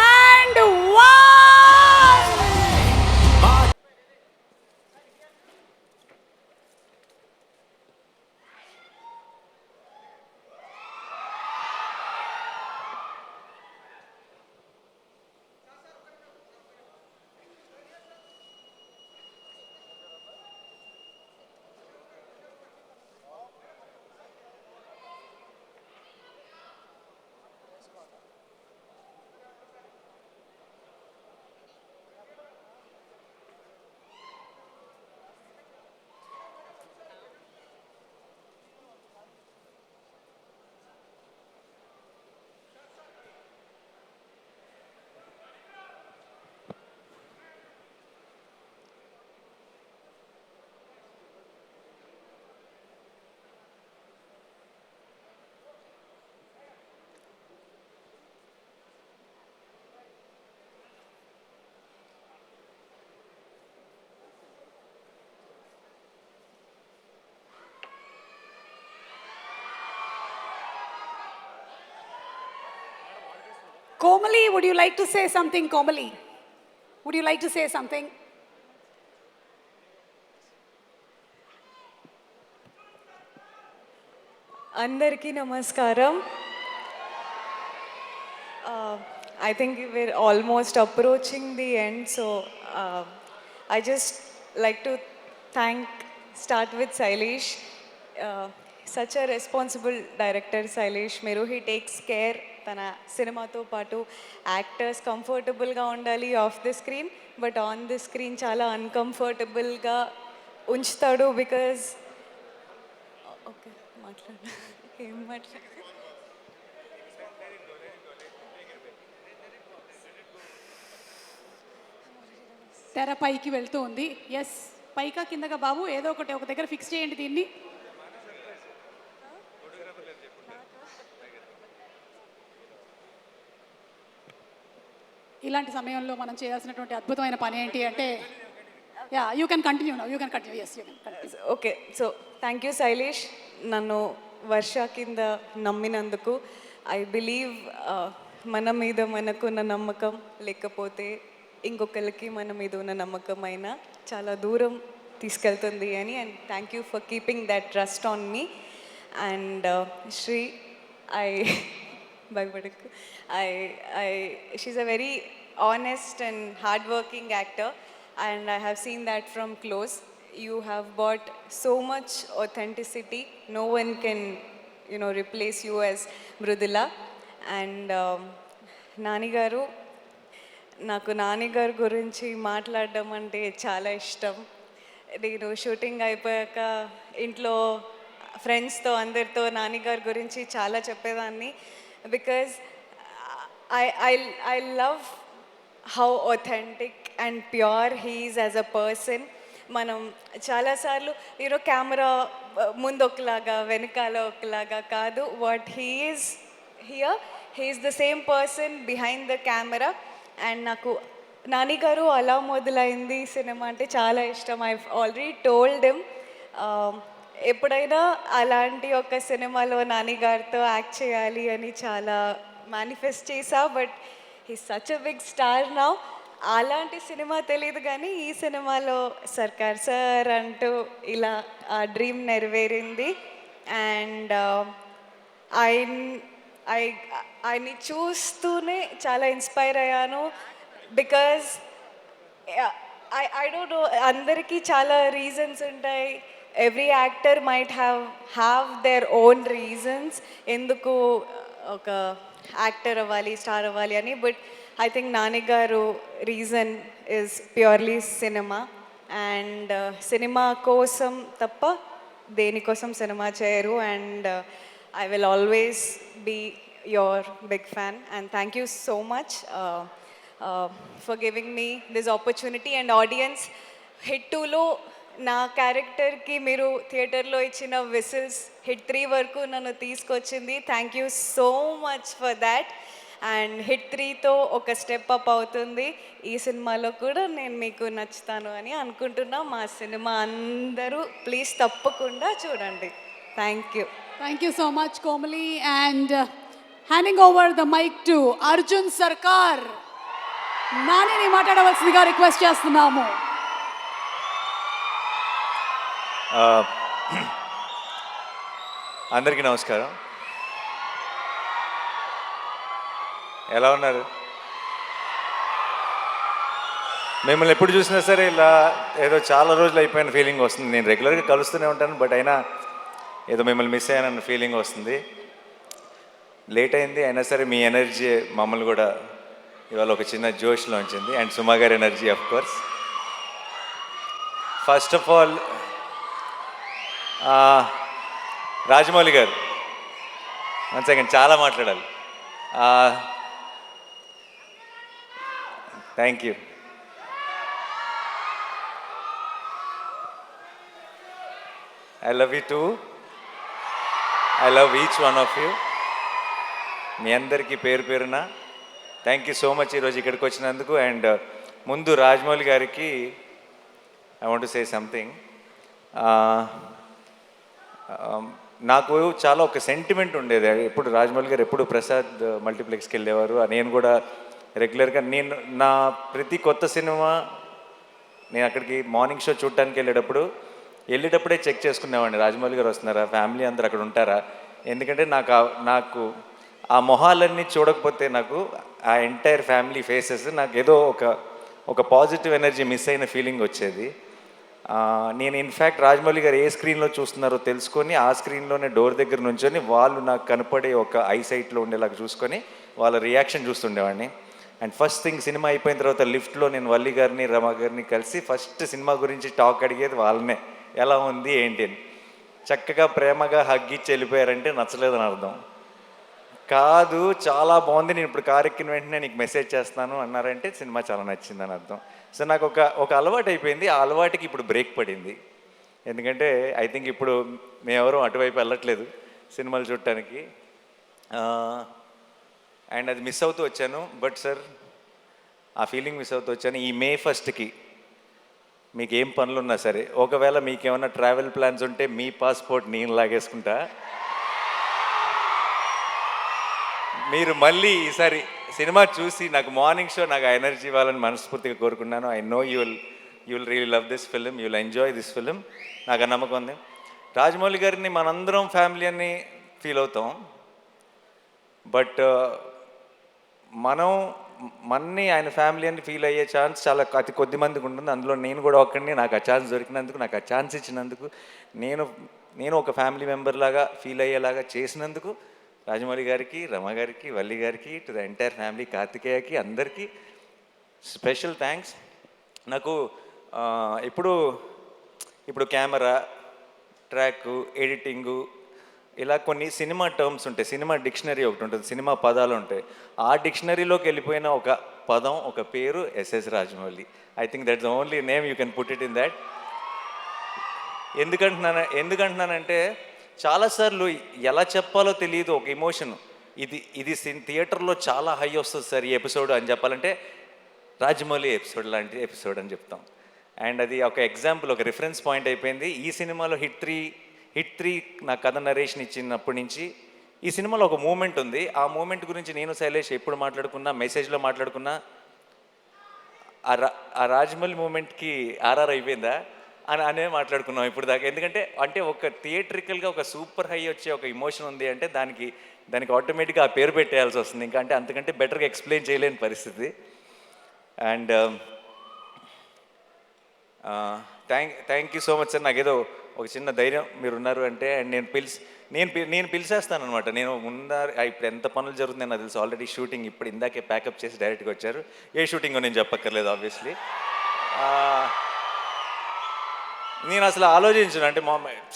B: and 1. Komali, would you like to say something? Komali, would you like to say something?
K: అందరికీ నమస్కారం. I think we're almost approaching the end, so I just like to start with Sailesh. Such a responsible director, Sailesh Meru. He takes care తన సినిమాతో పాటు యాక్టర్స్ కంఫర్టబుల్గా ఉండాలి of the screen, but on the screen చాలా అన్కంఫర్టబుల్గా ఉంచుతాడు. బికాజ్ ఓకే ఏం
B: తెర పైకి వెళ్తూ ఉంది. ఎస్, పైకా కిందగా బాబు, ఏదో ఒకటి ఒక దగ్గర ఫిక్స్ చేయండి దీన్ని. ఇలాంటి సమయంలో మనం చేయాల్సినటువంటి అద్భుతమైన పని ఏంటి అంటే, ya you can continue now, you can continue. Yes, you can continue.
K: Okay, so thank you Shailesh, నన్ను వర్ష కింద నమ్మినందుకు. ఐ బిలీవ్ మన మీద మనకున్న నమ్మకం లేకపోతే ఇంకొకరికి మన మీద ఉన్న నమ్మకం అయినా చాలా దూరం తీసుకెళ్తుంది అని. And thank you for keeping that trust on me. And Sri, భయపడకు, she's a very honest and hardworking actor, and I have seen that from close. You have brought so much authenticity. No one can, replace you as Mrudula. And Nani garu, నాకు నాని గారి గురించి మాట్లాడడం అంటే చాలా ఇష్టం. నేను షూటింగ్ అయిపోయాక ఇంట్లో ఫ్రెండ్స్తో అందరితో నాని గారి గురించి చాలా చెప్పేదాన్ని. Because I love how authentic and pure he is as a person. మనం చాలాసార్లు కెమెరా ముందు ఒకలాగా వెనకాల ఒకలాగా కాదు. What he's here, he's the same person behind the camera. And నాకు నాని గారు అలా మొదలైంది సినిమా అంటే చాలా ఇష్టం. ఐ ఆల్రెడీ టోల్డ్ హిమ్ ఎప్పుడైనా అలాంటి ఒక సినిమాలో నాని గారితో యాక్ట్ చేయాలి అని చాలా మేనిఫెస్ట్ చేసా. But he such a big star now. అలాంటి సినిమా తెలియదు కానీ ఈ సినిమాలో సర్కార్ సార్ అంటూ ఇలా ఆ డ్రీమ్ నెరవేరింది. అండ్ ఆయన్ని చూస్తూనే చాలా ఇన్స్పైర్ అయ్యాను. బికాజ్ ఐ డోంట్ నో, అందరికీ చాలా రీజన్స్ ఉంటాయి. Every actor might have their own reasons ఎందుకు ఒక యాక్టర్ అవ్వాలి, స్టార్ అవ్వాలి అని. బట్ ఐ థింక్ నాని గారు reason is purely cinema. And cinema కోసం తప్ప దేనికోసం సినిమా చేయరు. And I will always be your big fan, and thank you so much for giving me this opportunity. And audience, Hit 2లో నా క్యారెక్టర్కి మీరు థియేటర్లో ఇచ్చిన విసిల్స్ Hit 3 వరకు నన్ను తీసుకొచ్చింది. Thank you so much for that. And Hit 3తో ఒక స్టెప్ అప్ అవుతుంది. ఈ సినిమాలో కూడా నేను మీకు నచ్చుతాను అని అనుకుంటున్నా. మా సినిమా అందరూ ప్లీజ్ తప్పకుండా చూడండి. Thank you.
B: Thank you so much, Komali. And handing over the mic to Arjun Sarkar. నానిని మాట్లాడవలసిందిగా రిక్వెస్ట్ చేస్తున్నాము.
A: అందరికీ నమస్కారం. ఎలా ఉన్నారు? మిమ్మల్ని ఎప్పుడు చూసినా సరే ఇలా ఏదో చాలా రోజులు అయిపోయిన ఫీలింగ్ వస్తుంది. నేను రెగ్యులర్గా కలుస్తూనే ఉంటాను, బట్ అయినా ఏదో మిమ్మల్ని మిస్ అయ్యానన్న ఫీలింగ్ వస్తుంది. లేట్ అయింది అయినా సరే మీ ఎనర్జీ మమ్మల్ని కూడా ఇవాళ ఒక చిన్న జోష్లో ఉంచింది. అండ్ సుమా గారి energy of course. First of all Rajamouli garu, one second, చాలా మాట్లాడాలి. Thank you. I love you too. I love each one of you. మీ అందరికీ పేరు పేరున థ్యాంక్ యూ సో మచ్ ఈరోజు ఇక్కడికి వచ్చినందుకు. అండ్ ముందు రాజమౌళి గారికి I want to say something. నాకు చాలా ఒక సెంటిమెంట్ ఉండేది. ఎప్పుడు రాజమౌళి గారు ఎప్పుడు ప్రసాద్ మల్టీప్లెక్స్కి వెళ్ళేవారు. నేను కూడా రెగ్యులర్గా నా ప్రతి కొత్త సినిమా నేను అక్కడికి మార్నింగ్ షో చూడటానికి వెళ్ళేటప్పుడే చెక్ చేసుకునేవాడిని, రాజమౌళి గారు వస్తున్నారా, ఫ్యామిలీ అందరు అక్కడ ఉంటారా. ఎందుకంటే నాకు ఆ మొహాలన్నీ చూడకపోతే నాకు ఆ ఎంటైర్ ఫ్యామిలీ ఫేసెస్ నాకు ఏదో ఒక పాజిటివ్ ఎనర్జీ మిస్ అయిన ఫీలింగ్ వచ్చేది. నేను ఇన్ఫ్యాక్ట్ రాజమౌళి గారు ఏ స్క్రీన్లో చూస్తున్నారో తెలుసుకొని ఆ స్క్రీన్లోనే డోర్ దగ్గర నుంచొని వాళ్ళు నాకు కనపడే ఒక ఐసైట్లో ఉండేలాగా చూసుకొని వాళ్ళ రియాక్షన్ చూస్తుండేవాడిని. అండ్ ఫస్ట్ థింగ్ సినిమా అయిపోయిన తర్వాత లిఫ్ట్లో నేను వల్లి గారిని రమ గారిని కలిసి ఫస్ట్ సినిమా గురించి టాక్ అడిగేది వాళ్ళనే, ఎలా ఉంది ఏంటి అని. చక్కగా ప్రేమగా హగ్గిచ్చి వెళ్ళిపోయారంటే నచ్చలేదని అర్థం కాదు, చాలా బాగుంది, నేను ఇప్పుడు కారు ఎక్కిన వెంటనే నీకు మెసేజ్ చేస్తాను అన్నారంటే సినిమా చాలా నచ్చిందని అర్థం. సో నాకు ఒక అలవాటు అయిపోయింది. ఆ అలవాటుకి ఇప్పుడు బ్రేక్ పడింది. ఎందుకంటే ఐ థింక్ ఇప్పుడు మేమెవరూ అటువైపు వెళ్ళట్లేదు సినిమాలు చూడటానికి. అండ్ అది మిస్ అవుతూ వచ్చాను. బట్ సార్, ఆ ఫీలింగ్ మిస్ అవుతూ వచ్చాను. ఈ May 1st మీకు ఏం పనులు ఉన్నా సరే, ఒకవేళ మీకు ఏమైనా ట్రావెల్ ప్లాన్స్ ఉంటే మీ పాస్పోర్ట్ నేను లాగేసుకుంటా. మీరు మళ్ళీ ఈసారి సినిమా చూసి నాకు మార్నింగ్ షో నాకు ఆ ఎనర్జీ ఇవ్వాలని మనస్ఫూర్తిగా కోరుకున్నాను. I know you will really love this film, you will enjoy this film. నాకు ఆ నమ్మకం ఉంది. రాజమౌళి గారిని మనందరం ఫ్యామిలీ అని ఫీల్ అవుతాం. బట్ మన్ని ఆయన ఫ్యామిలీ అని ఫీల్ అయ్యే ఛాన్స్ చాలా అతి కొద్ది మందికి ఉంటుంది. అందులో నేను కూడా ఒక్కడిని. నాకు ఆ ఛాన్స్ దొరికినందుకు, నాకు ఆ ఛాన్స్ ఇచ్చినందుకు, నేను ఒక ఫ్యామిలీ మెంబర్ లాగా ఫీల్ అయ్యేలాగా చేసినందుకు రాజమౌళి గారికి, రమ గారికి, వల్లి గారికి, టు ద ఎంటైర్ ఫ్యామిలీ, కార్తికేయకి, అందరికీ స్పెషల్ థ్యాంక్స్. నాకు ఇప్పుడు కెమెరా, ట్రాక్, ఎడిటింగు, ఇలా కొన్ని సినిమా టర్మ్స్ ఉంటాయి. సినిమా డిక్షనరీ ఒకటి ఉంటుంది, సినిమా పదాలు ఉంటాయి. ఆ డిక్షనరీలోకి వెళ్ళిపోయిన ఒక పదం, ఒక పేరు SS Rajamouli. I think that's the only name you can put it in that. ఎందుకంటున్నానంటే చాలాసార్లు ఎలా చెప్పాలో తెలియదు ఒక ఎమోషన్. ఇది థియేటర్లో చాలా హై వస్తుంది సార్ ఈ ఎపిసోడ్ అని చెప్పాలంటే రాజమౌళి ఎపిసోడ్ లాంటి ఎపిసోడ్ అని చెప్తాం. అండ్ అది ఒక ఎగ్జాంపుల్, ఒక రిఫరెన్స్ పాయింట్ అయిపోయింది. ఈ సినిమాలో హిట్ త్రీ నా కథ నరేషన్ ఇచ్చినప్పటి నుంచి ఈ సినిమాలో ఒక మూమెంట్ ఉంది. ఆ మూమెంట్ గురించి నేను శైలేష్ ఎప్పుడు మాట్లాడుకున్నా, మెసేజ్లో మాట్లాడుకున్నా, ఆ రాజమౌళి మూమెంట్కి ఆర్ఆర్ అయిపోయిందా అనే మాట్లాడుకున్నాం ఇప్పుడు దాకా. ఎందుకంటే అంటే ఒక థియేట్రికల్గా ఒక సూపర్ హై వచ్చే ఒక ఇమోషన్ ఉంది అంటే దానికి ఆటోమేటిక్గా ఆ పేరు పెట్టేయాల్సి వస్తుంది. ఇంకా అంటే అంతకంటే బెటర్గా ఎక్స్ప్లెయిన్ చేయలేని పరిస్థితి. And thank you so much sir. నాకేదో ఒక చిన్న ధైర్యం మీరున్నారు అంటే. అండ్ నేను పిలిచేస్తాను అనమాట. నేను ఇప్పుడు ఎంత పనులు జరుగుతున్నాయో నాకు తెలుసు. ఆల్రెడీ షూటింగ్ ఇప్పుడు ఇందాకే ప్యాకప్ చేసి డైరెక్ట్గా వచ్చారు. ఏ షూటింగో నేను చెప్పక్కర్లేదు ఆబ్వియస్లీ. నేను అసలు ఆలోచించను, అంటే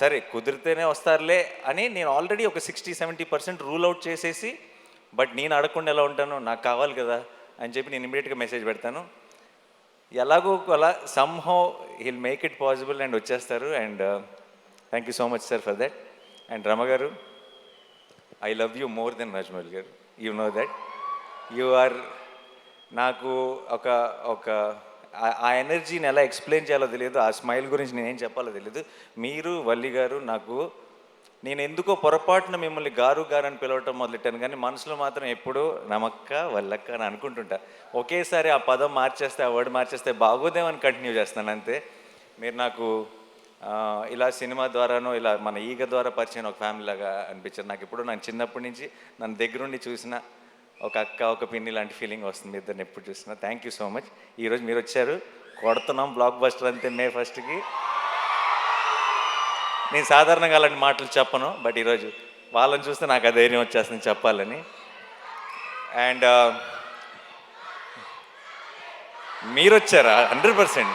A: సరే కుదిరితేనే వస్తారులే అని నేను ఆల్రెడీ ఒక 60-70% రూల్ అవుట్ చేసేసి, బట్ నేను అడగకుండా ఎలా ఉంటాను, నాకు కావాలి కదా అని చెప్పి నేను ఇమీడియట్గా మెసేజ్ పెడతాను. ఎలాగో అలా somehow he'll make it possible and వచ్చేస్తారు. And thank you so much sir for that. And Rama garu, I love you more than Rajamouli garu. You know that. You are నాకు ఒక ఆ ఎనర్జీని ఎలా ఎక్స్ప్లెయిన్ చేయాలో తెలియదు, ఆ స్మైల్ గురించి నేనేం చెప్పాలో తెలియదు. మీరు వల్లి గారు, నేను ఎందుకో పొరపాటున మిమ్మల్ని గారు అని పిలవటం మొదలెట్టాను, కానీ మనసులో మాత్రం ఎప్పుడూ నమక్క వల్లక్క అని అనుకుంటుంటా. ఒకేసారి ఆ పదం మార్చేస్తే, ఆ వర్డ్ మార్చేస్తే బాగోదేమని కంటిన్యూ చేస్తాను అంతే. మీరు నాకు ఇలా సినిమా ద్వారానో ఇలా మన ఈగ ద్వారా పరిచయం ఒక ఫ్యామిలీ లాగా అనిపించారు నాకు. ఎప్పుడు నాకు చిన్నప్పటి నుంచి నన్ను దగ్గరుండి చూసిన ఒక అక్క, ఒక పిన్ని లాంటి ఫీలింగ్ వస్తుంది మీ ఇద్దరిని ఎప్పుడు చూసినా. Thank you so much. ఈరోజు మీరు వచ్చారు, కొడుతున్నాం బ్లాక్ బస్టర్ అంతే మే 1కి. నేను సాధారణంగా అలాంటి మాటలు చెప్పను, బట్ ఈరోజు వాళ్ళని చూస్తే నాకు ఆ ధైర్యం వచ్చేస్తుంది చెప్పాలని. అండ్ మీరు వచ్చారా 100%,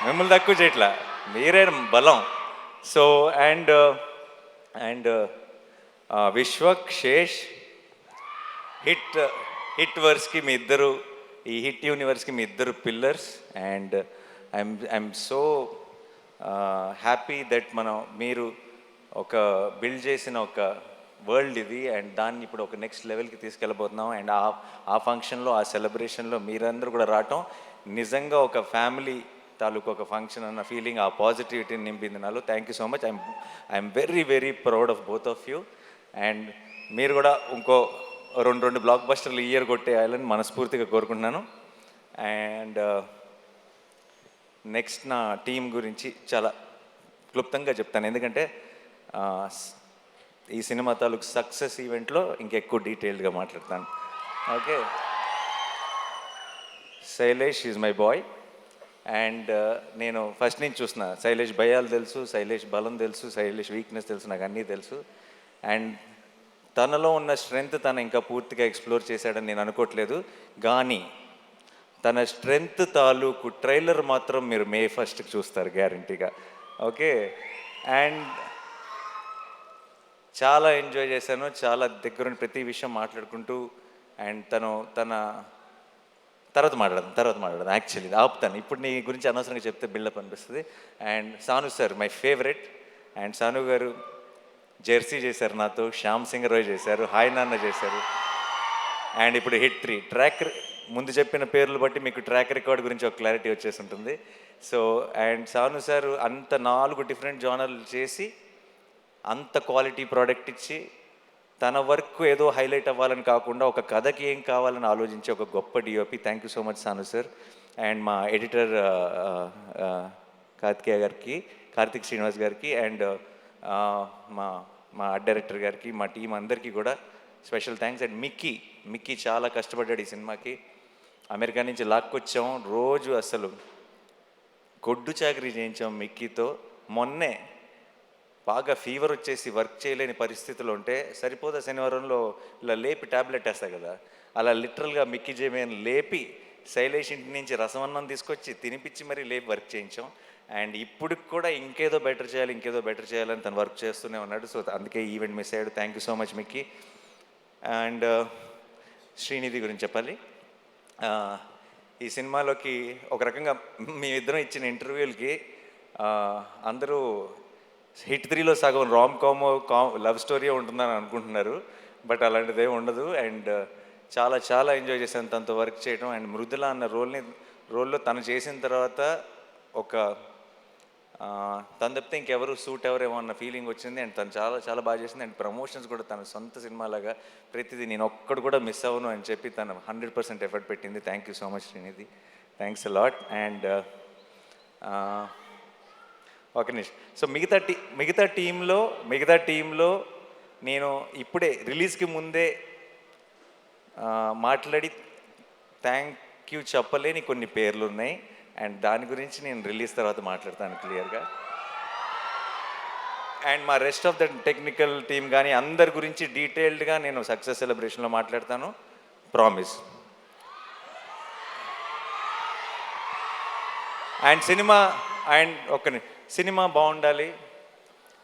A: మిమ్మల్ని తక్కువ చేయట్లా, మీరే బలం. So and Vishwak, Sesh, hit వర్స్కి మీ ఇద్దరు, ఈ హిట్ యూనివర్స్కి మీ ఇద్దరు pillars. And I'm so happy that మీరు ఒక బిల్డ్ చేసిన ఒక వరల్డ్ ఇది, అండ్ దాన్ని ఇప్పుడు ఒక నెక్స్ట్ లెవెల్కి తీసుకెళ్ళబోతున్నాం. అండ్ ఆ ఫంక్షన్లో, ఆ సెలబ్రేషన్లో మీరందరూ కూడా రావటం నిజంగా ఒక ఫ్యామిలీ తాలూకు ఒక ఫంక్షన్ అన్న ఫీలింగ్, ఆ పాజిటివిటీని నింపింది నాలో. Thank you so much. I'm very very proud of both of you. And మీరు కూడా ఇంకో రెండు బ్లాక్ బస్టర్లు ఈ ఇయర్ కొట్టేయాలని మనస్ఫూర్తిగా కోరుకుంటున్నాను. అండ్ నెక్స్ట్ నా టీం గురించి చాలా క్లుప్తంగా చెప్తాను, ఎందుకంటే ఈ సినిమా తాలూకు సక్సెస్ ఈవెంట్లో ఇంకెక్కువ డీటెయిల్డ్గా మాట్లాడతాను. Okay, Shailesh is my boy. And నేను ఫస్ట్ నుంచి చూసిన శైలేష్ భయాలు తెలుసు, శైలేష్ బలం తెలుసు, శైలేష్ వీక్నెస్ తెలుసు, నాకు అన్నీ తెలుసు. అండ్ తనలో ఉన్న స్ట్రెంగ్త్ తను ఇంకా పూర్తిగా ఎక్స్ప్లోర్ చేశాడని నేను అనుకోవట్లేదు, కానీ తన స్ట్రెంగ్త్ తాలూకు ట్రైలర్ మాత్రం మీరు మే 1కి చూస్తారు గ్యారంటీగా. ఓకే, అండ్ చాలా ఎంజాయ్ చేశాను, చాలా దగ్గరుండి ప్రతి విషయం మాట్లాడుకుంటూ. అండ్ తన తర్వాత మాట్లాడదాం యాక్చువల్లీ ఆపుతాను. ఇప్పుడు నీ గురించి అనవసరంగా చెప్తే బిల్డప్ అనిపిస్తుంది. And Sanu sir my favourite. And Sanu garu Jersey చేశారు నాతో, శ్యామ్ సింగ్ రాయ్ చేశారు, హాయ్ నాన్న చేశారు. అండ్ ఇప్పుడు హిట్ 3 ట్రాక్, ముందు చెప్పిన పేర్లు బట్టి మీకు ట్రాక్ రికార్డ్ గురించి ఒక క్లారిటీ వచ్చేసి ఉంటుంది. సో అండ్ సాను సార్ అంత 4 డిఫరెంట్ జానర్లు చేసి అంత క్వాలిటీ ప్రోడక్ట్ ఇచ్చి తన వర్క్ ఏదో హైలైట్ అవ్వాలని కాకుండా ఒక కథకి ఏం కావాలని ఆలోచించే ఒక గొప్ప DOP. Thank you so much Sanu sir. And మా ఎడిటర్ కార్తిక్ శ్రీనివాస్ గారికి, అండ్ మా ఆర్ట్ డైరెక్టర్ గారికి, మా టీం అందరికీ కూడా స్పెషల్ థ్యాంక్స్. అండ్ మిక్కీ చాలా కష్టపడ్డాడు ఈ సినిమాకి. అమెరికా నుంచి లాక్కొచ్చాం, రోజు అసలు గొడ్డు చాకరీ చేయించాం మిక్కీతో. మొన్నే బాగా ఫీవర్ వచ్చేసి వర్క్ చేయలేని పరిస్థితులు ఉంటే సరిపోదా శనివారంలో ఇలా లేపి ట్యాబ్లెట్ వేస్తా కదా, అలా లిటరల్గా మిక్కీ జేమేని లేపి శైలేష్ ఇంటి నుంచి రసమన్నం తీసుకొచ్చి తినిపించి మరీ లేపి వర్క్ చేయించాం. అండ్ ఇప్పుడు కూడా ఇంకేదో బెటర్ చేయాలని తను వర్క్ చేస్తూనే ఉన్నాడు. సో అందుకే ఈవెంట్ మిస్ అయ్యాడు. Thank you so much Mickey. And Srinidhi గురించి చెప్పాలి. ఈ సినిమాలోకి ఒక రకంగా మేమిద్దరం ఇచ్చిన ఇంటర్వ్యూలకి అందరూ హిట్ 3లో సగం లవ్ స్టోరీ ఉంటుందని అనుకుంటున్నారు, బట్ అలాంటిదే ఉండదు. అండ్ చాలా చాలా ఎంజాయ్ చేశాను తనతో వర్క్ చేయడం. అండ్ మృదుల అన్న రోల్లో తను చేసిన తర్వాత ఒక తను తప్పితే ఇంకెవరు సూట్ ఎవరేమో అన్న ఫీలింగ్ వచ్చింది. అండ్ తను చాలా చాలా బాగా చేసింది. అండ్ ప్రమోషన్స్ కూడా తన సొంత సినిమాలాగా ప్రతిదీ నేను ఒక్కడు కూడా మిస్ అవ్వను అని చెప్పి తను 100% ఎఫర్ట్ పెట్టింది. Thank you so much Srinidhi, thanks a lot. And ఒక నిమిషం. సో మిగతా టీంలో నేను ఇప్పుడే రిలీజ్కి ముందే మాట్లాడి థ్యాంక్ యూ చెప్పలేని కొన్ని పేర్లు ఉన్నాయి. అండ్ దాని గురించి నేను రిలీజ్ తర్వాత మాట్లాడతాను క్లియర్గా. అండ్ మా rest of the technical team కానీ అందరి గురించి డీటెయిల్డ్గా నేను సక్సెస్ సెలబ్రేషన్లో మాట్లాడతాను, ప్రామిస్. అండ్ సినిమా బాగుండాలి.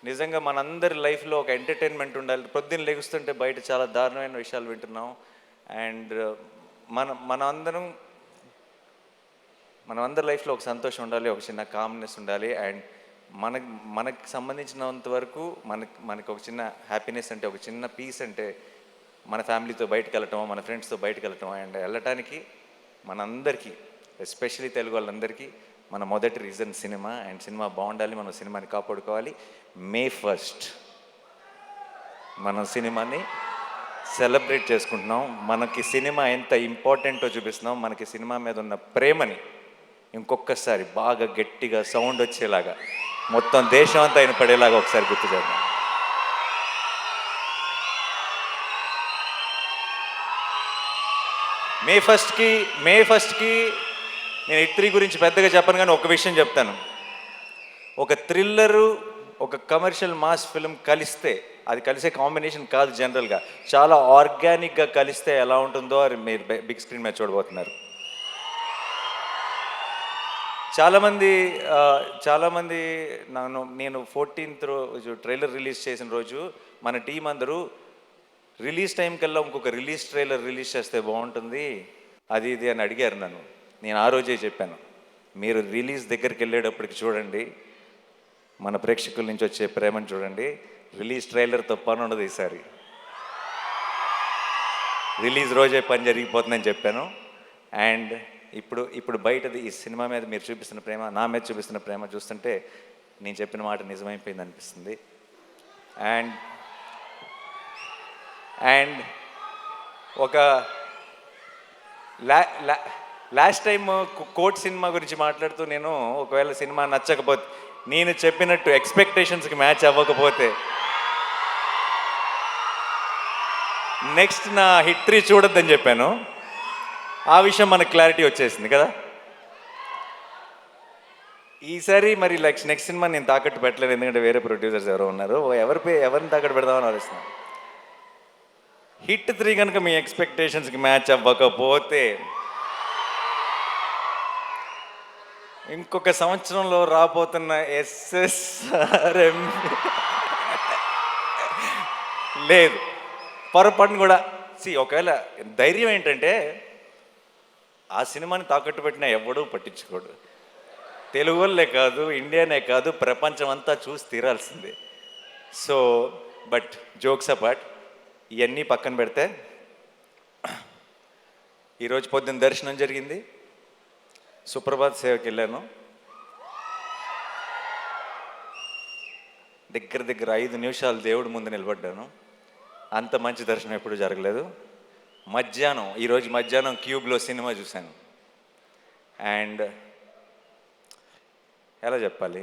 A: నిజంగా మనందరి లైఫ్లో ఒక ఎంటర్టైన్మెంట్ ఉండాలి. పొద్దున్న లెగుస్తుంటే బయట చాలా దారుణమైన విషయాలు వింటున్నాం. అండ్ మనందరి లైఫ్లో ఒక సంతోషం ఉండాలి, ఒక చిన్న కామ్నెస్ ఉండాలి. అండ్ మనకు సంబంధించినంత వరకు మనకు ఒక చిన్న హ్యాపీనెస్ అంటే, ఒక చిన్న పీస్ అంటే మన ఫ్యామిలీతో బయటకు వెళ్ళటం, మన ఫ్రెండ్స్తో బయటకు వెళ్ళటం. అండ్ వెళ్ళటానికి మనందరికీ, ఎస్పెషలీ తెలుగు వాళ్ళందరికీ మన మొదటి రీజన్ సినిమా. అండ్ సినిమా బాగుండాలి, మనం సినిమాని కాపాడుకోవాలి. May 1st మనం సినిమాని సెలబ్రేట్ చేసుకుంటున్నాం. మనకి సినిమా ఎంత ఇంపార్టెంటో చూపిస్తున్నాం. మనకి సినిమా మీద ఉన్న ప్రేమని ఇంకొకసారి బాగా గట్టిగా సౌండ్ వచ్చేలాగా మొత్తం దేశం అంతా ఆయన పడేలాగా ఒకసారి గుర్తు చేద్దాం. మే ఫస్ట్కి నేను హిట్ 3 గురించి పెద్దగా చెప్పను, కానీ ఒక విషయం చెప్తాను. ఒక థ్రిల్లరు, ఒక కమర్షియల్ మాస్ ఫిల్మ్ కలిస్తే, అది కలిసే కాంబినేషన్ కాదు జనరల్గా, చాలా ఆర్గానిక్గా కలిస్తే ఎలా ఉంటుందో అది మీరు బిగ్ స్క్రీన్ మీద చూడబోతున్నారు. చాలామంది నేను 14th రోజు ట్రైలర్ రిలీజ్ చేసిన రోజు మన టీం అందరూ రిలీజ్ టైం కల్లా ఇంకొక ట్రైలర్ రిలీజ్ చేస్తే బాగుంటుంది అది ఇది అని అడిగారు నన్ను. నేను ఆ రోజే చెప్పాను, మీరు రిలీజ్ దగ్గరికి వెళ్ళేటప్పటికి చూడండి, మన ప్రేక్షకుల నుంచి వచ్చే ప్రేమను చూడండి. రిలీజ్ ట్రైలర్తో పని ఉండదు ఈసారి, రిలీజ్ రోజే పని జరిగిపోతుందని చెప్పాను. అండ్ ఇప్పుడు బయటది ఈ సినిమా మీద మీరు చూపిస్తున్న ప్రేమ, నా మీద చూపిస్తున్న ప్రేమ చూస్తుంటే నేను చెప్పిన మాట నిజమైపోయింది అనిపిస్తుంది. అండ్ ఒక లాస్ట్ టైం కోర్ట్ సినిమా గురించి మాట్లాడుతూ నేను ఒకవేళ సినిమా నచ్చకపోతే, నేను చెప్పినట్టు ఎక్స్పెక్టేషన్స్కి మ్యాచ్ అవ్వకపోతే నెక్స్ట్ నా హిట్ 3 చూడొద్దని చెప్పాను. ఆ విషయం మనకు క్లారిటీ వచ్చేసింది కదా. ఈసారి మరి నెక్స్ట్ సినిమా నేను తాకట్టు పెట్టలేదు, ఎందుకంటే వేరే ప్రొడ్యూసర్స్ ఎవరో ఉన్నారు. ఎవరిని తాకట్టు పెడదామని ఆలోచిస్తున్నాను. హిట్ 3 కనుక మీ ఎక్స్పెక్టేషన్స్కి మ్యాచ్ అవ్వకపోతే ఇంకొక సంవత్సరంలో రాబోతున్న SSRM లేదు, పొరపాటును కూడా. ఒకవేళ ధైర్యం ఏంటంటే ఆ సినిమాని తాకట్టు పెట్టినా ఎవడూ పట్టించుకోడు. తెలుగు వాళ్ళే కాదు, ఇండియానే కాదు, ప్రపంచం అంతా చూసి తీరాల్సిందే. సో బట్ జోక్స్ అపార్ట్, ఇవన్నీ పక్కన పెడితే ఈరోజు పొద్దున్న దర్శనం జరిగింది, సుప్రభాత్ సేవకి వెళ్ళాను. దగ్గర 5 నిమిషాలు దేవుడి ముందు నిలబడ్డాను. అంత మంచి దర్శనం ఎప్పుడు జరగలేదు. ఈరోజు మధ్యాహ్నం క్యూబ్లో సినిమా చూశాను. అండ్ ఎలా చెప్పాలి,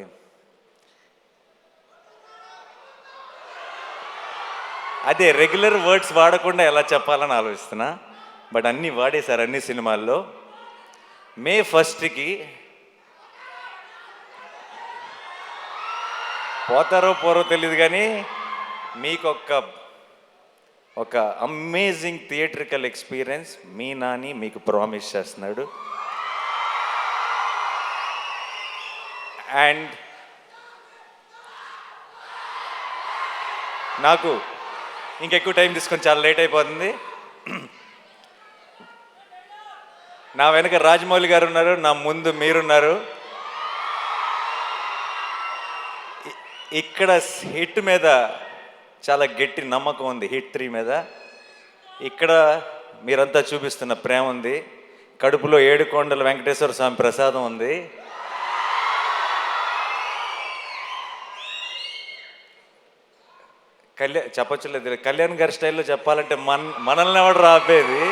A: అదే రెగ్యులర్ వర్డ్స్ వాడకుండా ఎలా చెప్పాలని ఆలోచిస్తున్నా, బట్ అన్నీ వాడేశారు అన్ని సినిమాల్లో. May 1st పోతారో పోరో తెలియదు, కానీ మీకు ఒక అమేజింగ్ థియేట్రికల్ ఎక్స్పీరియన్స్ మీ నాని మీకు ప్రామిస్ చేస్తున్నాడు. అండ్ నాకు ఇంకెక్కువ టైం తీసుకొని చాలా లేట్ అయిపోతుంది. నా వెనక రాజమౌళి గారు ఉన్నారు, నా ముందు మీరున్నారు. ఇక్కడ హిట్ మీద చాలా గట్టి నమ్మకం ఉంది, హిట్ 3 మీద. ఇక్కడ మీరంతా చూపిస్తున్న ప్రేమ ఉంది, కడుపులో 7 కొండల వెంకటేశ్వర స్వామి ప్రసాదం ఉంది. చెప్పొచ్చులేదు, కళ్యాణ్ గారి స్టైల్లో చెప్పాలంటే మనల్ని ఎవడు రాపేది.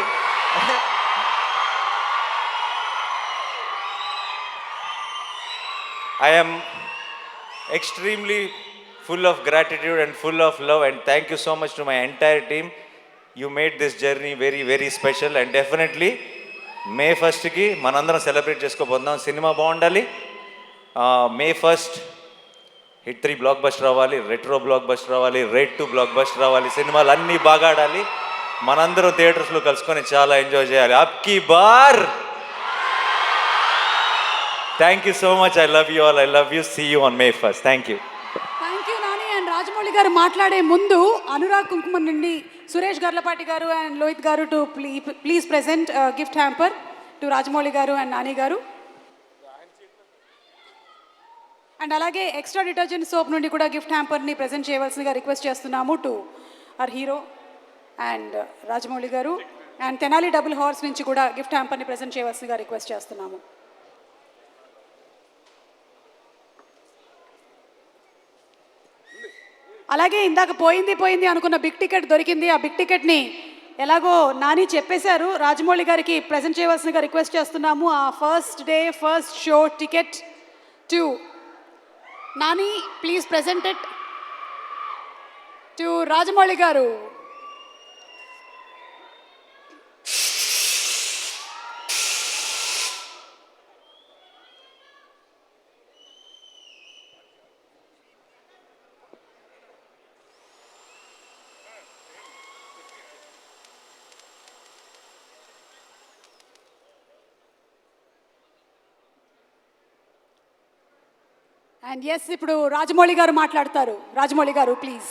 A: I am extremely full of gratitude and full of love, and thank you so much to my entire team. You made this journey very, very special, and definitely May 1st మనందరం సెలబ్రేట్ చేసుకోబోతున్నాం. సినిమా బాగుండాలి. May 1st hit 3 block buster అవ్వాలి, రెట్రో బ్లాక్ బస్టర్ అవ్వాలి, రేట్ 2 బ్లాక్ బస్టర్ అవ్వాలి, సినిమాలు అన్నీ బాగా ఆడాలి, మనందరం థియేటర్స్లో కలుసుకొని చాలా ఎంజాయ్ చేయాలి. అబ్కి బార్. Thank you so much. I love you all. I love you. See you on May 1st. Thank you.
B: Thank you Nani. And Rajamouli garu మాట్లాడే ముందు అనురాగ్ కుంకుమ నుండి సురేష్ గర్లపాటి గారు అండ్ లోహిత్ గారు to please present gift hamper to Rajamouli garu and Nani garu. And అలాగే ఎక్స్ట్రా డిటర్జెంట్ సోప్ నుండి కూడా గిఫ్ట్ హ్యాంపర్ని ప్రజెంట్ చేయవలసిందిగా రిక్వెస్ట్ చేస్తున్నాము to our hero and Rajamouli garu. And Tenali double horse నుంచి కూడా గిఫ్ట్ హ్యాంపర్ని ప్రజెంట్ చేయవలసిందిగా రిక్వెస్ట్ చేస్తున్నాము. అలాగే ఇందాక పోయింది అనుకున్న బిగ్ టికెట్ దొరికింది. ఆ బిగ్ టికెట్ని ఎలాగో నాని చెప్పేశారు, రాజమౌళి గారికి ప్రజెంట్ చేయవలసిందిగా రిక్వెస్ట్ చేస్తున్నాము. ఆ first day first show ticket to Nani, please present it to Rajamouli garu. And yes, ఇప్పుడు రాజమౌళి గారు మాట్లాడతారు. రాజమౌళి గారు ప్లీజ్.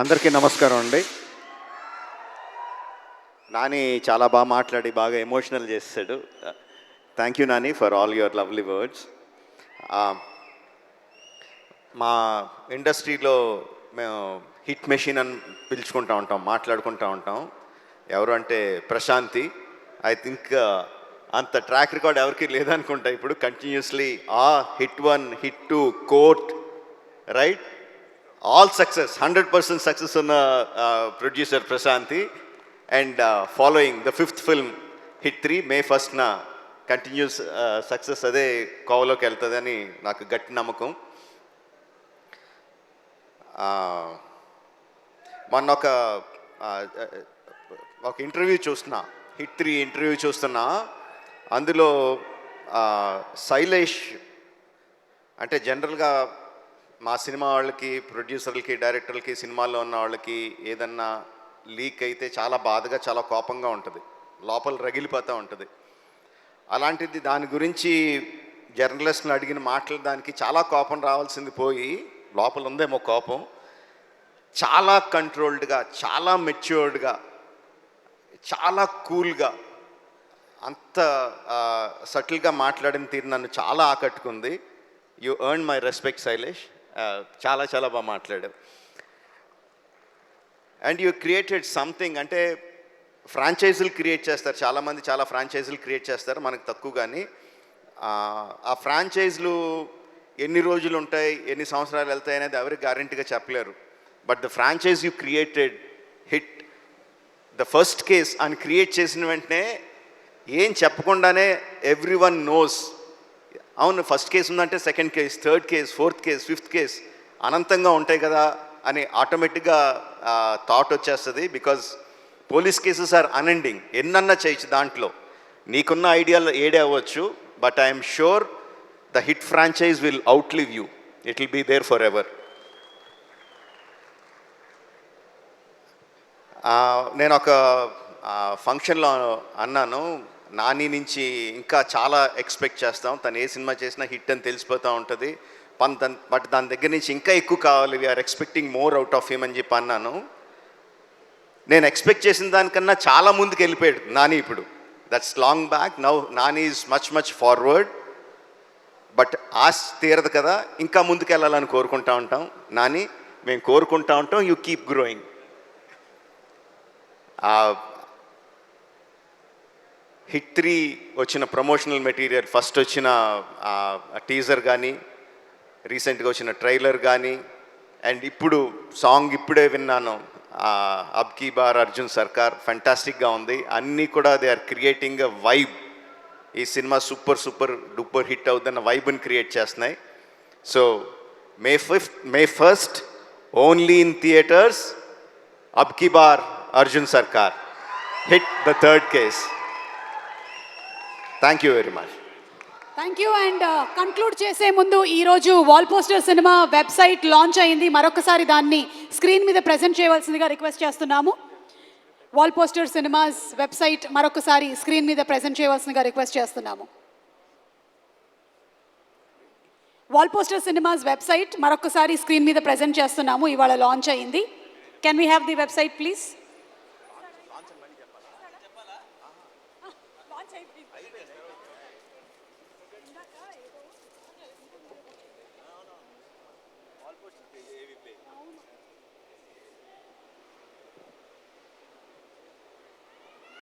J: అందరికీ నమస్కారం అండి. నాని చాలా బాగా మాట్లాడి బాగా ఎమోషనల్ చేస్తాడు. Thank you Nani for all your lovely words. మా ఇండస్ట్రీలో మేము హిట్ మెషిన్ అని పిలుచుకుంటూ ఉంటాం, మాట్లాడుకుంటూ ఉంటాం. ఎవరు అంటే ప్రశాంతి. ఐ థింక్ అంత ట్రాక్ రికార్డ్ ఎవరికి లేదనుకుంటా ఇప్పుడు. Continuously hit 1, hit 2, court, right, all success, 100% success ఉన్న producer Prashanti. And following the 5th film hit 3 May 1st continuous success అదే కోవలోకి వెళ్తుందని నాకు గట్టి నమ్మకం. మొన్న ఒక ఇంటర్వ్యూ చూస్తున్నా, హిట్ 3 ఇంటర్వ్యూ చూస్తున్నా. అందులో శైలేష్ అంటే జనరల్గా మా సినిమా వాళ్ళకి, ప్రొడ్యూసర్లకి, డైరెక్టర్లకి, సినిమాల్లో ఉన్న వాళ్ళకి ఏదన్నా లీక్ అయితే చాలా బాధగా, చాలా కోపంగా ఉంటుంది, లోపల రగిలిపోతూ ఉంటుంది. అలాంటిది దాని గురించి జర్నలిస్టులు అడిగిన మాటలు దానికి చాలా కోపం రావాల్సింది పోయి లోపల ఉందేమో కోపం. చాలా కంట్రోల్డ్గా, చాలా మెచ్యూర్డ్గా, చాలా కూల్గా, అంత సటిల్గా మాట్లాడిన తీరు నన్ను చాలా ఆకట్టుకుంది. You earn my respect Shailesh. చాలా చాలా బాగా మాట్లాడావు. And you created something. అంటే ఫ్రాంచైజీలు క్రియేట్ చేస్తారు చాలామంది, చాలా ఫ్రాంచైజీలు క్రియేట్ చేస్తారు, మనకు తక్కువ. కానీ ఆ ఫ్రాంచైజీలు ఎన్ని రోజులు ఉంటాయి, ఎన్ని సంవత్సరాలు వెళ్తాయి అనేది ఎవరికి గ్యారెంటీగా చెప్పలేరు. But the franchise you created hit the first case అని క్రియేట్ చేసిన వెంటనే ఏం చెప్పకుండానే ఎవ్రీ వన్ నోస్, అవును ఫస్ట్ కేసు ఉందంటే second case, third case, fourth case, fifth case అనంతంగా ఉంటాయి కదా అని ఆటోమేటిక్గా థాట్ వచ్చేస్తుంది. Because police cases are unending, ఎన్నన్నా చేయొచ్చు దాంట్లో. నీకున్న ఐడియాలు ఏడే అవ్వచ్చు, but I'm sure the hit franchise will outlive you. It will be there forever. నేను ఒక ఫంక్షన్లో అన్నాను, నాని నుంచి ఇంకా చాలా ఎక్స్పెక్ట్ చేస్తాం, తను ఏ సినిమా చేసినా హిట్ అని తెలిసిపోతూ ఉంటుంది, బట్ దాని దగ్గర నుంచి ఇంకా ఎక్కువ కావాలి, we're expecting more out of him అని చెప్పి అన్నాను. నేను ఎక్స్పెక్ట్ చేసిన దానికన్నా చాలా ముందుకు వెళ్ళిపోయాడు నాని ఇప్పుడు. That's long back. Now Nani is much forward. But ఆశ తీరదు కదా, ఇంకా ముందుకు వెళ్ళాలని కోరుకుంటా ఉంటాం. నాని, మేము కోరుకుంటా ఉంటాం, యూ కీప్ గ్రోయింగ్. హిట్ 3 వచ్చిన ప్రమోషనల్ మెటీరియల్, ఫస్ట్ వచ్చిన టీజర్ కానీ, రీసెంట్గా వచ్చిన ట్రైలర్ కానీ, అండ్ ఇప్పుడు సాంగ్ ఇప్పుడే విన్నాను, అబ్ కీ బార్ అర్జున్ సర్కార్, ఫెంటాస్టిక్గా ఉంది. అన్నీ కూడా they are creating a vibe. ఈ సినిమా సూపర్ డూపర్ హిట్ అవుతున్న వైబ్ని క్రియేట్ చేస్తున్నాయి. So May 1st only in theatres, అబ్ కీ బార్ Arjun Sarkar, hit the third case. Thank you very much.
B: Thank you. And conclude చేసే ముందు ఈరోజు wall poster cinema website launch అయింది. మరొకసారి దాన్ని స్క్రీన్ మీద ప్రజెంట్ చేయవలసిందిగా రిక్వెస్ట్ చేస్తున్నాము. వాల్ పోస్టర్ సినిమాస్ వెబ్సైట్ మరొకసారి స్క్రీన్ మీద ప్రజెంట్ చేయవలసిందిగా రిక్వెస్ట్ చేస్తున్నాము. వాల్ పోస్టర్ సినిమాస్ వెబ్సైట్ మరొకసారి స్క్రీన్ మీద ప్రజెంట్ చేస్తున్నాము. ఇవాళ లాంచ్ అయింది. Can we have the website please?